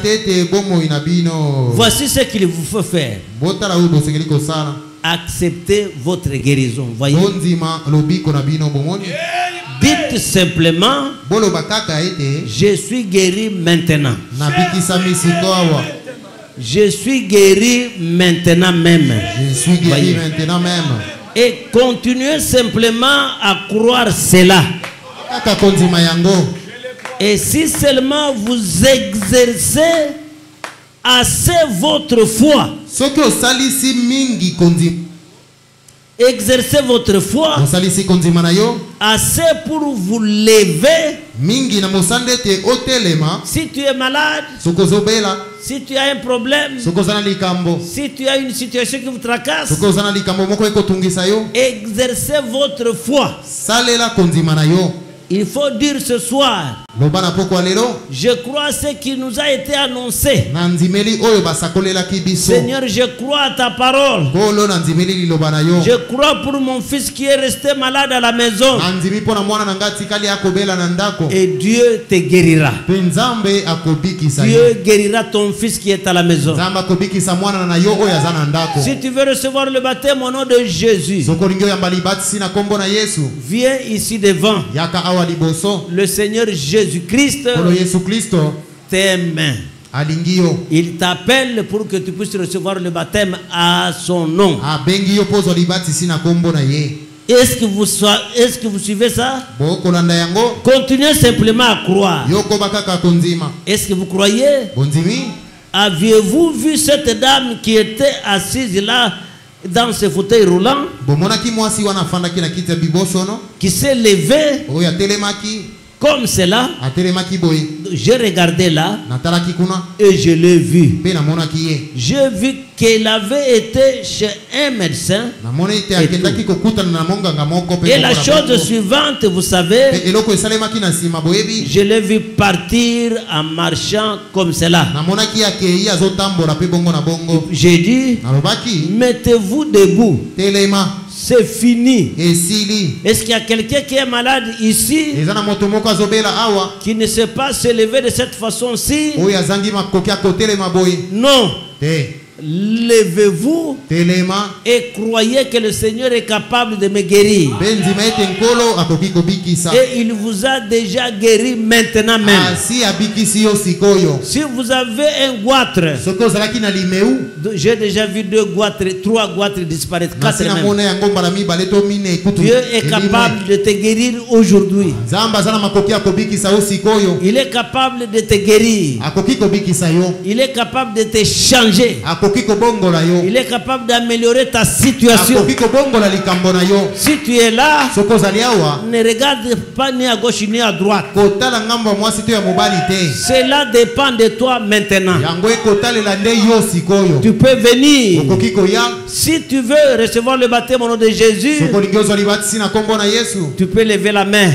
Voici ce qu'il vous faut faire. Acceptez votre guérison. Voyez. Dites simplement, je suis guéri maintenant. Je suis guéri maintenant même. Je suis guéri maintenant même. Et continuez simplement à croire cela. Et si seulement vous exercez assez votre foi, exercez votre foi assez pour vous lever. Si tu es malade, si tu as un problème, si tu as une situation qui vous tracasse, exercez votre foi. Il faut dire ce soir, je crois à ce qui nous a été annoncé. Seigneur, je crois à ta parole. Je crois pour mon fils qui est resté malade à la maison. Et Dieu te guérira. Dieu guérira ton fils qui est à la maison. Si tu veux recevoir le baptême au nom de Jésus, viens ici devant. Le Seigneur Jésus-Christ t'aime. Il t'appelle pour que tu puisses recevoir le baptême à son nom. Est-ce que vous suivez ça? Continuez simplement à croire. Est-ce que vous croyez? Aviez-vous vu cette dame qui était assise là dans ce fauteuil roulant, qui s'est levée comme cela? J'ai regardé là et je l'ai vu. J'ai vu qu'elle avait été chez un médecin. Et la chose suivante, vous savez, je l'ai vu partir en marchant comme cela. J'ai dit, mettez-vous debout. C'est fini. Est-ce qu'il y a quelqu'un qui est malade ici, qui ne sait pas se lever de cette façon-ci? Non. Levez-vous et croyez que le Seigneur est capable de me guérir. Et il vous a déjà guéri maintenant même. Si vous avez un goitre, j'ai déjà vu 2 goitres, 3 goitres disparaître, 4 même. Dieu est capable de te guérir aujourd'hui. Il est capable de te guérir. Il est capable de te changer. Il est capable d'améliorer ta situation. Si tu es là, ne regarde pas ni à gauche ni à droite. Cela dépend de toi maintenant. Tu peux venir. Si tu veux recevoir le baptême au nom de Jésus, tu peux lever la main.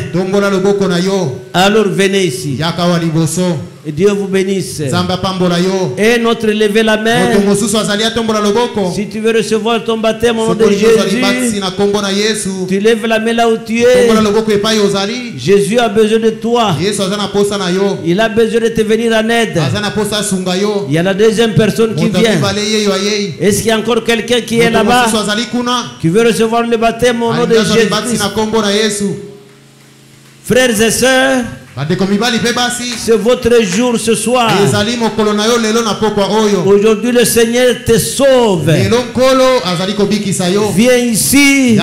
Alors venez ici. Et Dieu vous bénisse. Et notre lever la main. Si tu veux recevoir ton baptême au nom de Jésus, tu lèves la main là où tu es. Jésus a besoin de toi. Il a besoin de te venir en aide. Il y a la deuxième personne qui vient. Est-ce qu'il y a encore quelqu'un qui est là-bas, qui veut recevoir le baptême au nom de Jésus? Frères et sœurs, c'est votre jour ce soir. Aujourd'hui le Seigneur te sauve. Viens ici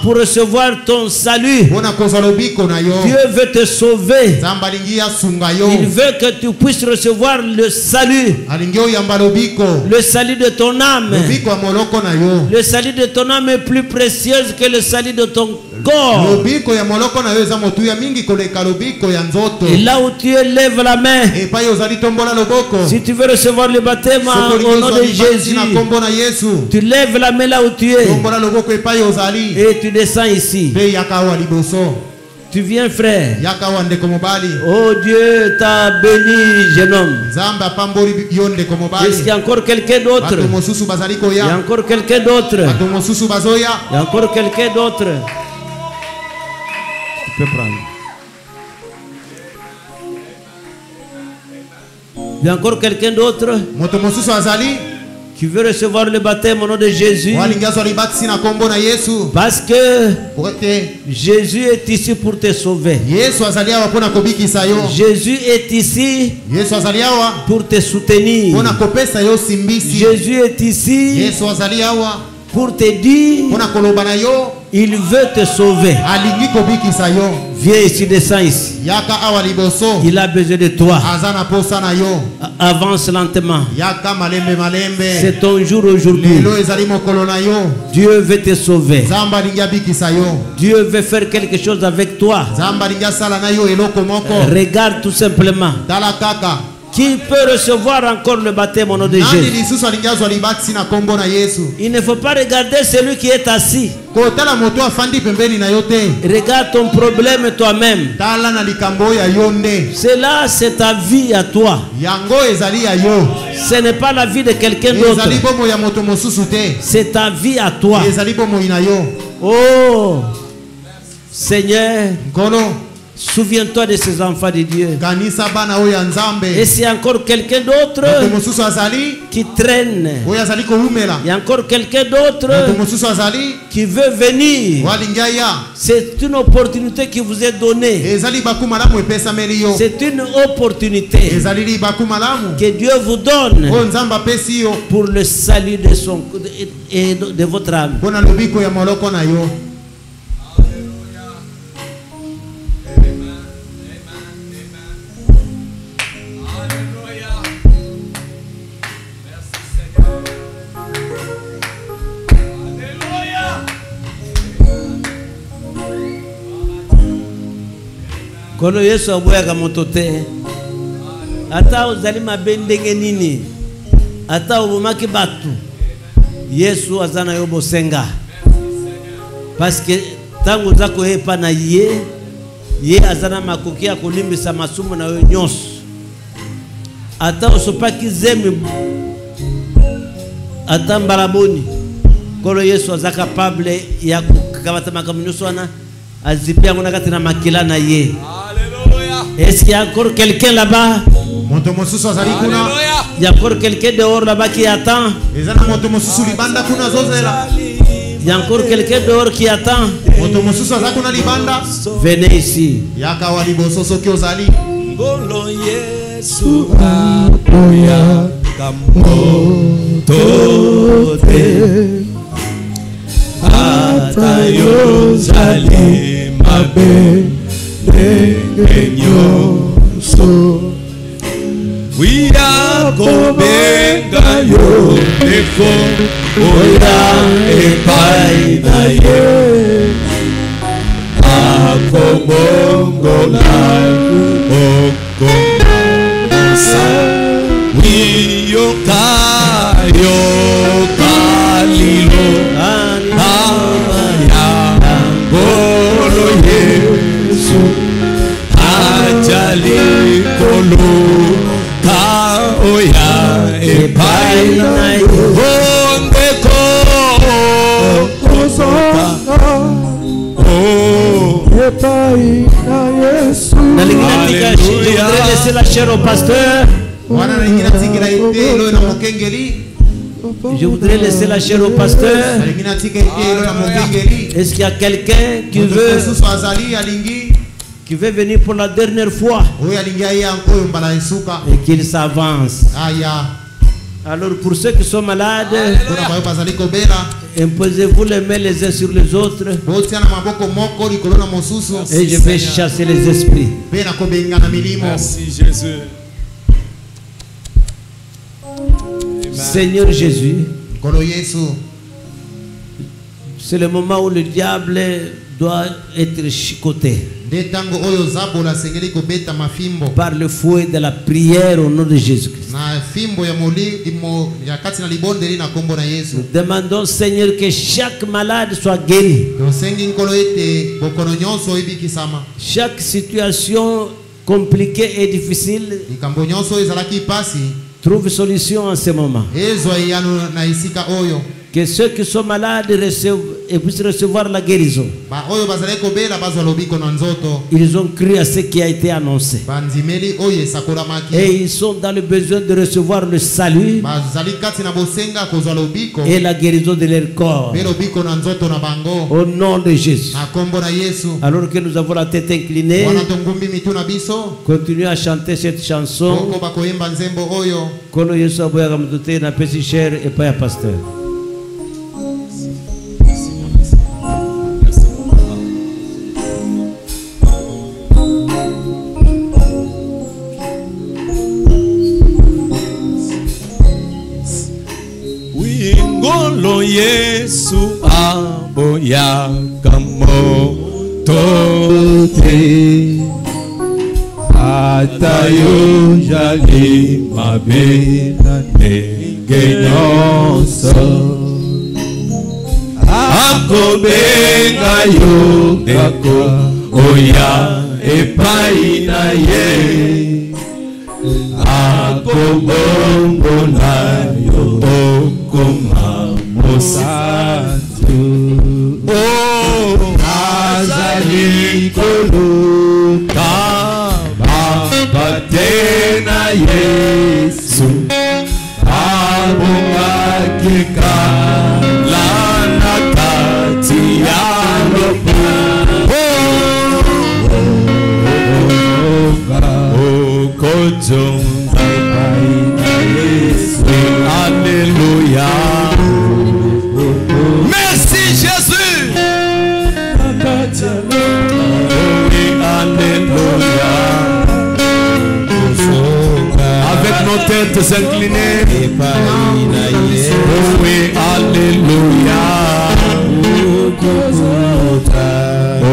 pour recevoir ton salut. Dieu veut te sauver. Il veut que tu puisses recevoir le salut. Le salut de ton âme. Le salut de ton âme est plus précieux que le salut de ton corps. Et là où tu es, lève la main. Si tu veux recevoir le baptême au nom de Jésus, tu lèves la main là où tu es. Et tu descends ici. Tu viens, frère. Oh, Dieu t'a béni, jeune homme. Est-ce qu'il y a encore quelqu'un d'autre? Il y a encore quelqu'un d'autre. Il y a encore quelqu'un d'autre. peux prendre. Il y a encore quelqu'un d'autre qui veut recevoir le baptême au nom de Jésus. Parce que Jésus est ici pour te sauver. Jésus est ici pour te soutenir. Jésus est ici pour te dire il veut te sauver. Viens ici, descends ici. Il a besoin de toi. Avance lentement. C'est ton jour aujourd'hui. Dieu veut te sauver. Dieu veut faire quelque chose avec toi. Regarde tout simplement. Qui peut recevoir encore le baptême au nom de Jésus? Il ne faut pas regarder celui qui est assis. Regarde ton problème toi-même. Cela, c'est ta vie à toi. Ce n'est pas la vie de quelqu'un d'autre. C'est ta vie à toi. Oh, Seigneur, souviens-toi de ces enfants de Dieu. Et s'il y a encore quelqu'un d'autre qui traîne, il y a encore quelqu'un d'autre qui veut venir, c'est une opportunité qui vous est donnée. C'est une opportunité que Dieu vous donne pour le salut de votre âme. Kono Yesu aboyaka moto te. Ata ozali mabe ndenge nini, ata obomaki batu, Yesu azana yo bosenga. Parce que tango zako epa na ye azana makoki ya kolimbisa masumu na yo nyonso. Ata osopaki zemi, ata mbalaboni, Kono Yesu azaka capable ya kukamata makamunyoso wana azipia ngona kati na makila na ye. Est-ce qu'il y a encore quelqu'un là-bas? Il y a encore quelqu'un dehors là-bas qui attend. Il y a encore quelqu'un dehors qui attend. Venez ici. We are Kobenga yo Neko Oya Epaina ye Akomongola Oko Sa We yoka yoka lilo Aya Golo Yesu Ajali Kolo Oya epaina ondeko osoka epaina Yesu. Je voudrais laisser la chair au pasteur. Je voudrais laisser la chair au pasteur. Est-ce qu'il y a quelqu'un qui veut venir pour la dernière fois et qu'il s'avance? Alors pour ceux qui sont malades, imposez-vous les mains les uns sur les autres et je vais chasser les esprits. Merci Jésus. Seigneur Jésus, c'est le moment où le diable doit être chicoté par le fouet de la prière au nom de Jésus-Christ. Nous demandons, Seigneur, que chaque malade soit guéri. Chaque situation compliquée et difficile trouve solution en ce moment. Que ceux qui sont malades puissent recevoir la guérison. Ils ont cru à ce qui a été annoncé. Et ils sont dans le besoin de recevoir le salut et la guérison de leur corps. Au nom de Jésus. Alors que nous avons la tête inclinée, continuez à chanter cette chanson. Kono Yesu aboyaga mutute na pesi cher et pas ya pasteur. Ngolo Yesu aboyaga motote atayo jali mabena negenyoso akobenga yo eko oya epai na ye akobombo na yo okoma mosantu azali koluka batena Yesu abongakika lana kati ya lopa okojonga baina Yesu. Alléluia. Merci Jésus. Oui, alléluia. Avec nos têtes inclinées. Oui, alléluia.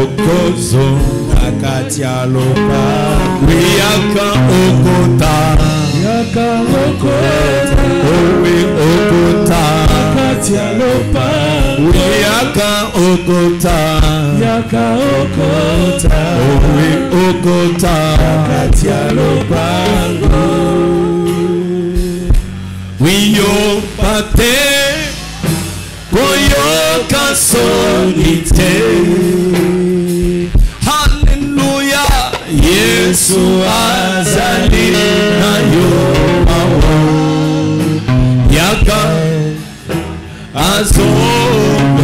Okozo akatia lopa. Oui, aka okota. Yaka okota. Oui, okota. Akatia lopa. Oui, aka okota. Yaka okota. Oui, okota. Akatia lopa. Oui, yo pate. Koyo kasonite. Hallelujah. Yesu azali na yo mawa. Yaka azomeka.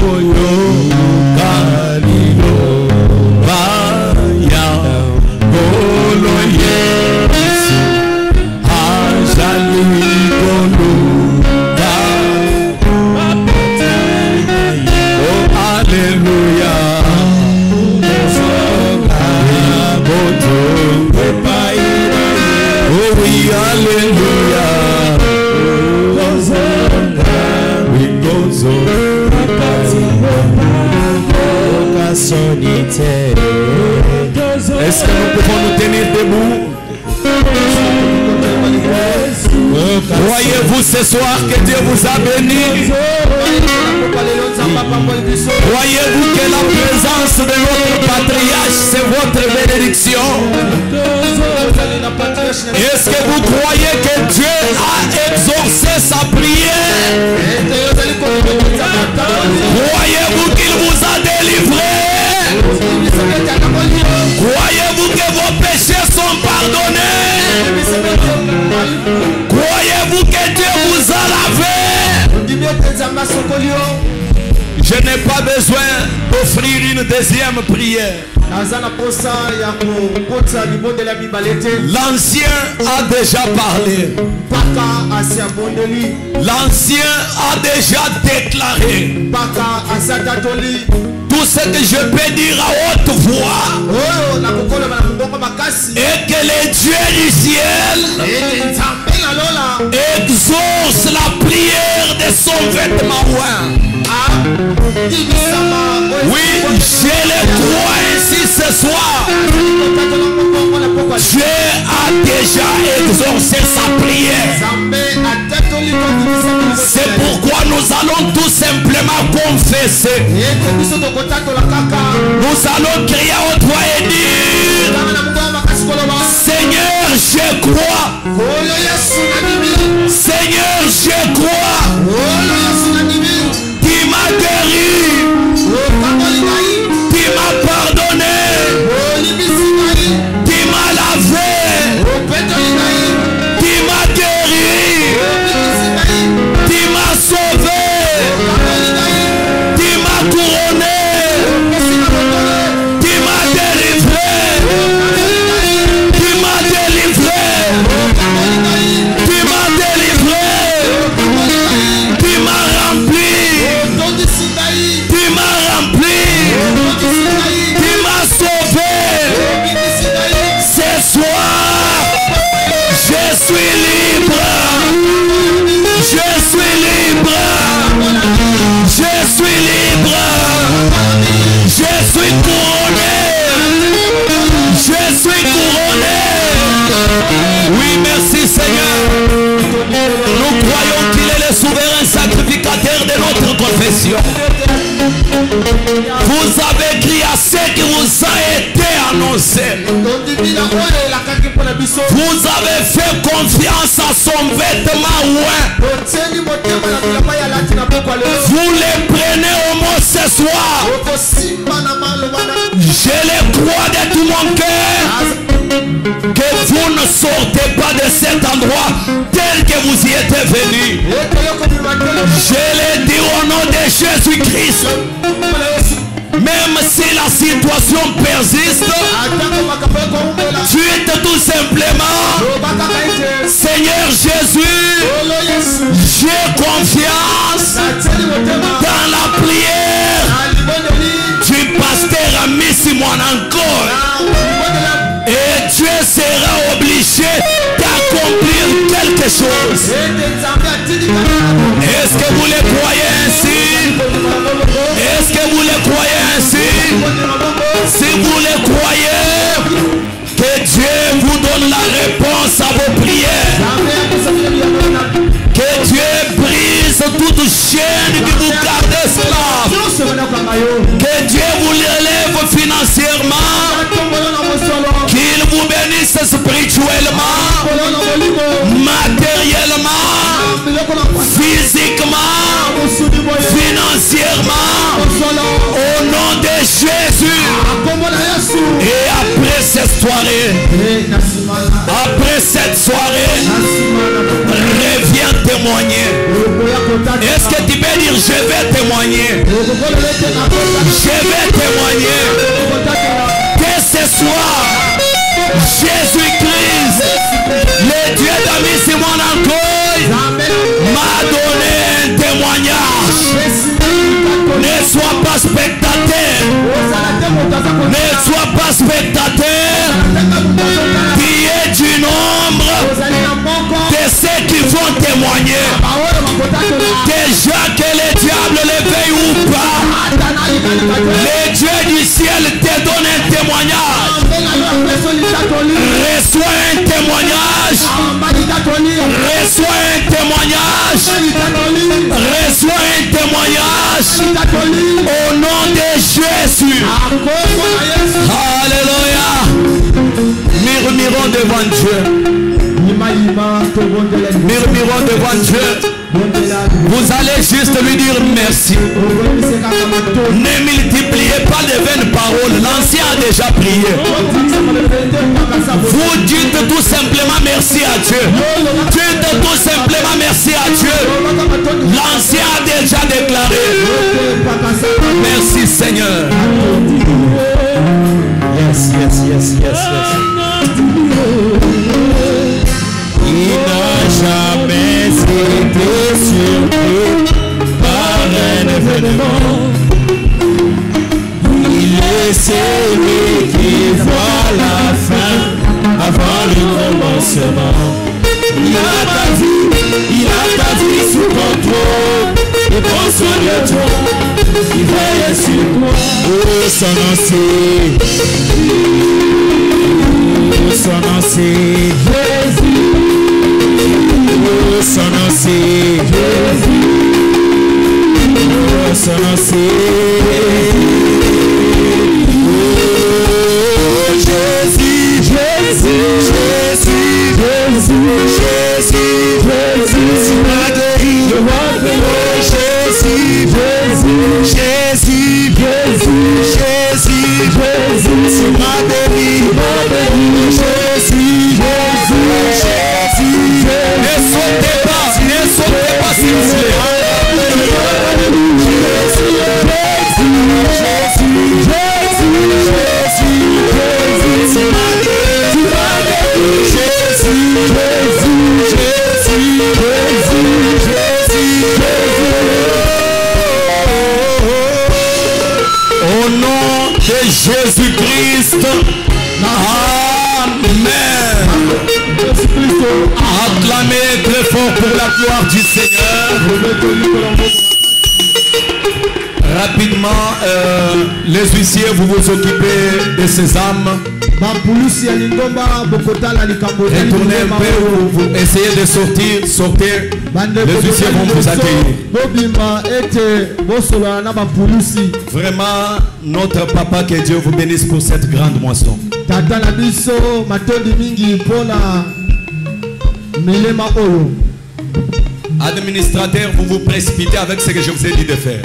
Oyo kalilo baya. Kolo Yesu azali koluka. Oh, Alléluia. Oh oui, Alléluia. Est-ce que nous pouvons nous tenir debout? Croyez-vous ce soir que Dieu vous a béni? Croyez-vous que la présence de notre patriarche c'est votre bénédiction? Est-ce que vous croyez que Dieu a exaucé sa prière? Croyez-vous qu'il vous a délivré? Croyez-vous que vos péchés sont pardonnés? Croyez-vous que Dieu vous a lavé? Je n'ai pas besoin d'offrir une deuxième prière. L'ancien a déjà parlé. L'ancien a déjà déclaré. Tout ce que je peux dire à haute voix est que les dieux du ciel exauce la prière de son vêtement oint. Oui, je le crois ainsi ce soir. Dieu a déjà exaucé sa prière. C'est pourquoi nous allons tout simplement confesser. Nous allons crier à haute voix et dire: Seigneur, je crois. Seigneur, je suis couronné. Oui, merci Seigneur. Nous croyons qu'il est le souverain sacrificateur de notre confession. Vous avez crié à ce qui vous a été annoncé. Vous avez fait confiance à son vêtement ouin. Vous les prenez au mot ce soir. Je les crois de tout mon cœur que vous ne sortez pas de cet endroit tel que vous y êtes venus. Je les dis au nom de Jésus-Christ. Même si la situation persiste, dites tout simplement: Seigneur Jésus, j'ai confiance dans la prière du pasteur Amissi Mwanankoy. Et Dieu sera obligé d'accomplir quelque chose. Est-ce que vous le croyez ainsi? Est-ce que vous le croyez ainsi? Si vous le croyez, que Dieu vous donne la réponse à vos prières. Que Dieu brise toute chaîne qui vous garde esclave. Que Dieu vous relève financièrement. Qu'il vous bénisse spirituellement, matériellement, physiquement, financièrement, au nom de Jésus. Et après cette soirée, reviens témoigner. Est-ce que tu peux dire: je vais témoigner? Je vais témoigner. Dès ce soir, Jésus-Christ, le Dieu d'Amissi Mwanankoy, m'a donné un témoignage. Ne sois pas spectateur. Ne sois pas spectateur. Qui est du nombre de ceux qui vont témoigner. Déjà que le diable le veuille ou pas, le Dieu du ciel te donne un témoignage. Reçois un témoignage. Reçois un témoignage. Reçois un témoignage. Au nom de Jésus. Alléluia. Murmurons devant Dieu. Murmurons devant Dieu. Vous allez juste lui dire merci. Ne multipliez pas de vaines paroles. L'ancien a déjà prié. Vous dites tout simplement merci à Dieu. Dites tout simplement merci à Dieu. L'ancien a déjà déclaré. Merci Seigneur. Yes, yes, yes, yes, yes. Il n'a jamais été surpris par un événement. Il est celui qui voit la fin avant le commencement. Il a ta vie sous contrôle. Il prend soin de toi. Il veille sur toi. Oh, son nom c'est Jésus. Oh, son nom c'est Jésus. Oh, son nom c'est Jésus. Jésus. Jésus. Jésus. Jésus. Jésus. Ma guéri. Jésus. Jésus. Jésus. Jésus. Jésus. Jésus. C'est ma guéri. Jésus. Jésus. Jésus. Ne sautez pas s'il vous plaît. Au nom de Jésus-Christ. Amen. Acclamez très fort pour la gloire du Seigneur. Rapidement, les huissiers, vous vous occupez de ces âmes. Retournez un peu, vous essayez de sortir, sortez. Les huissiers vont vous accueillir. Vraiment, notre papa, que Dieu vous bénisse pour cette grande moisson. Administrateur, vous vous précipitez avec ce que je vous ai dit de faire.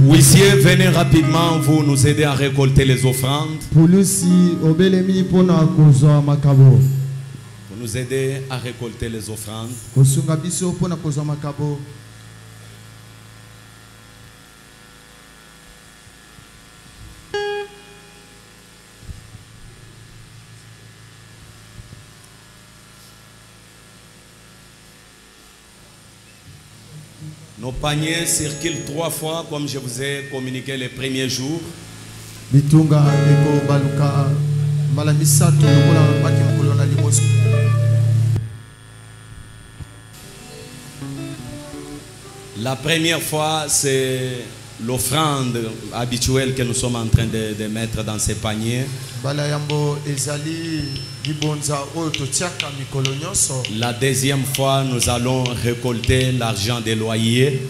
Huissier, venez rapidement, vous nous aider à récolter les offrandes. Vous nous aidez à récolter les offrandes. Nos paniers circulent 3 fois comme je vous ai communiqué les premiers jours. La première fois, c'est l'offrande habituelle que nous sommes en train de mettre dans ces paniers. La deuxième fois, nous allons récolter l'argent des loyers.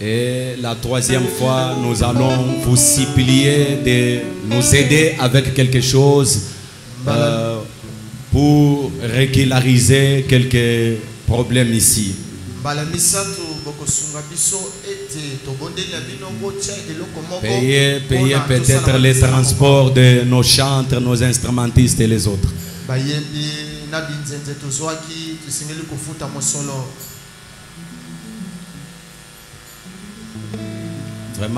Et la troisième fois, nous allons vous supplier de nous aider avec quelque chose pour régulariser quelques problèmes ici. Payer peut-être les transports de nos chantres, nos instrumentistes et les autres. Vraiment.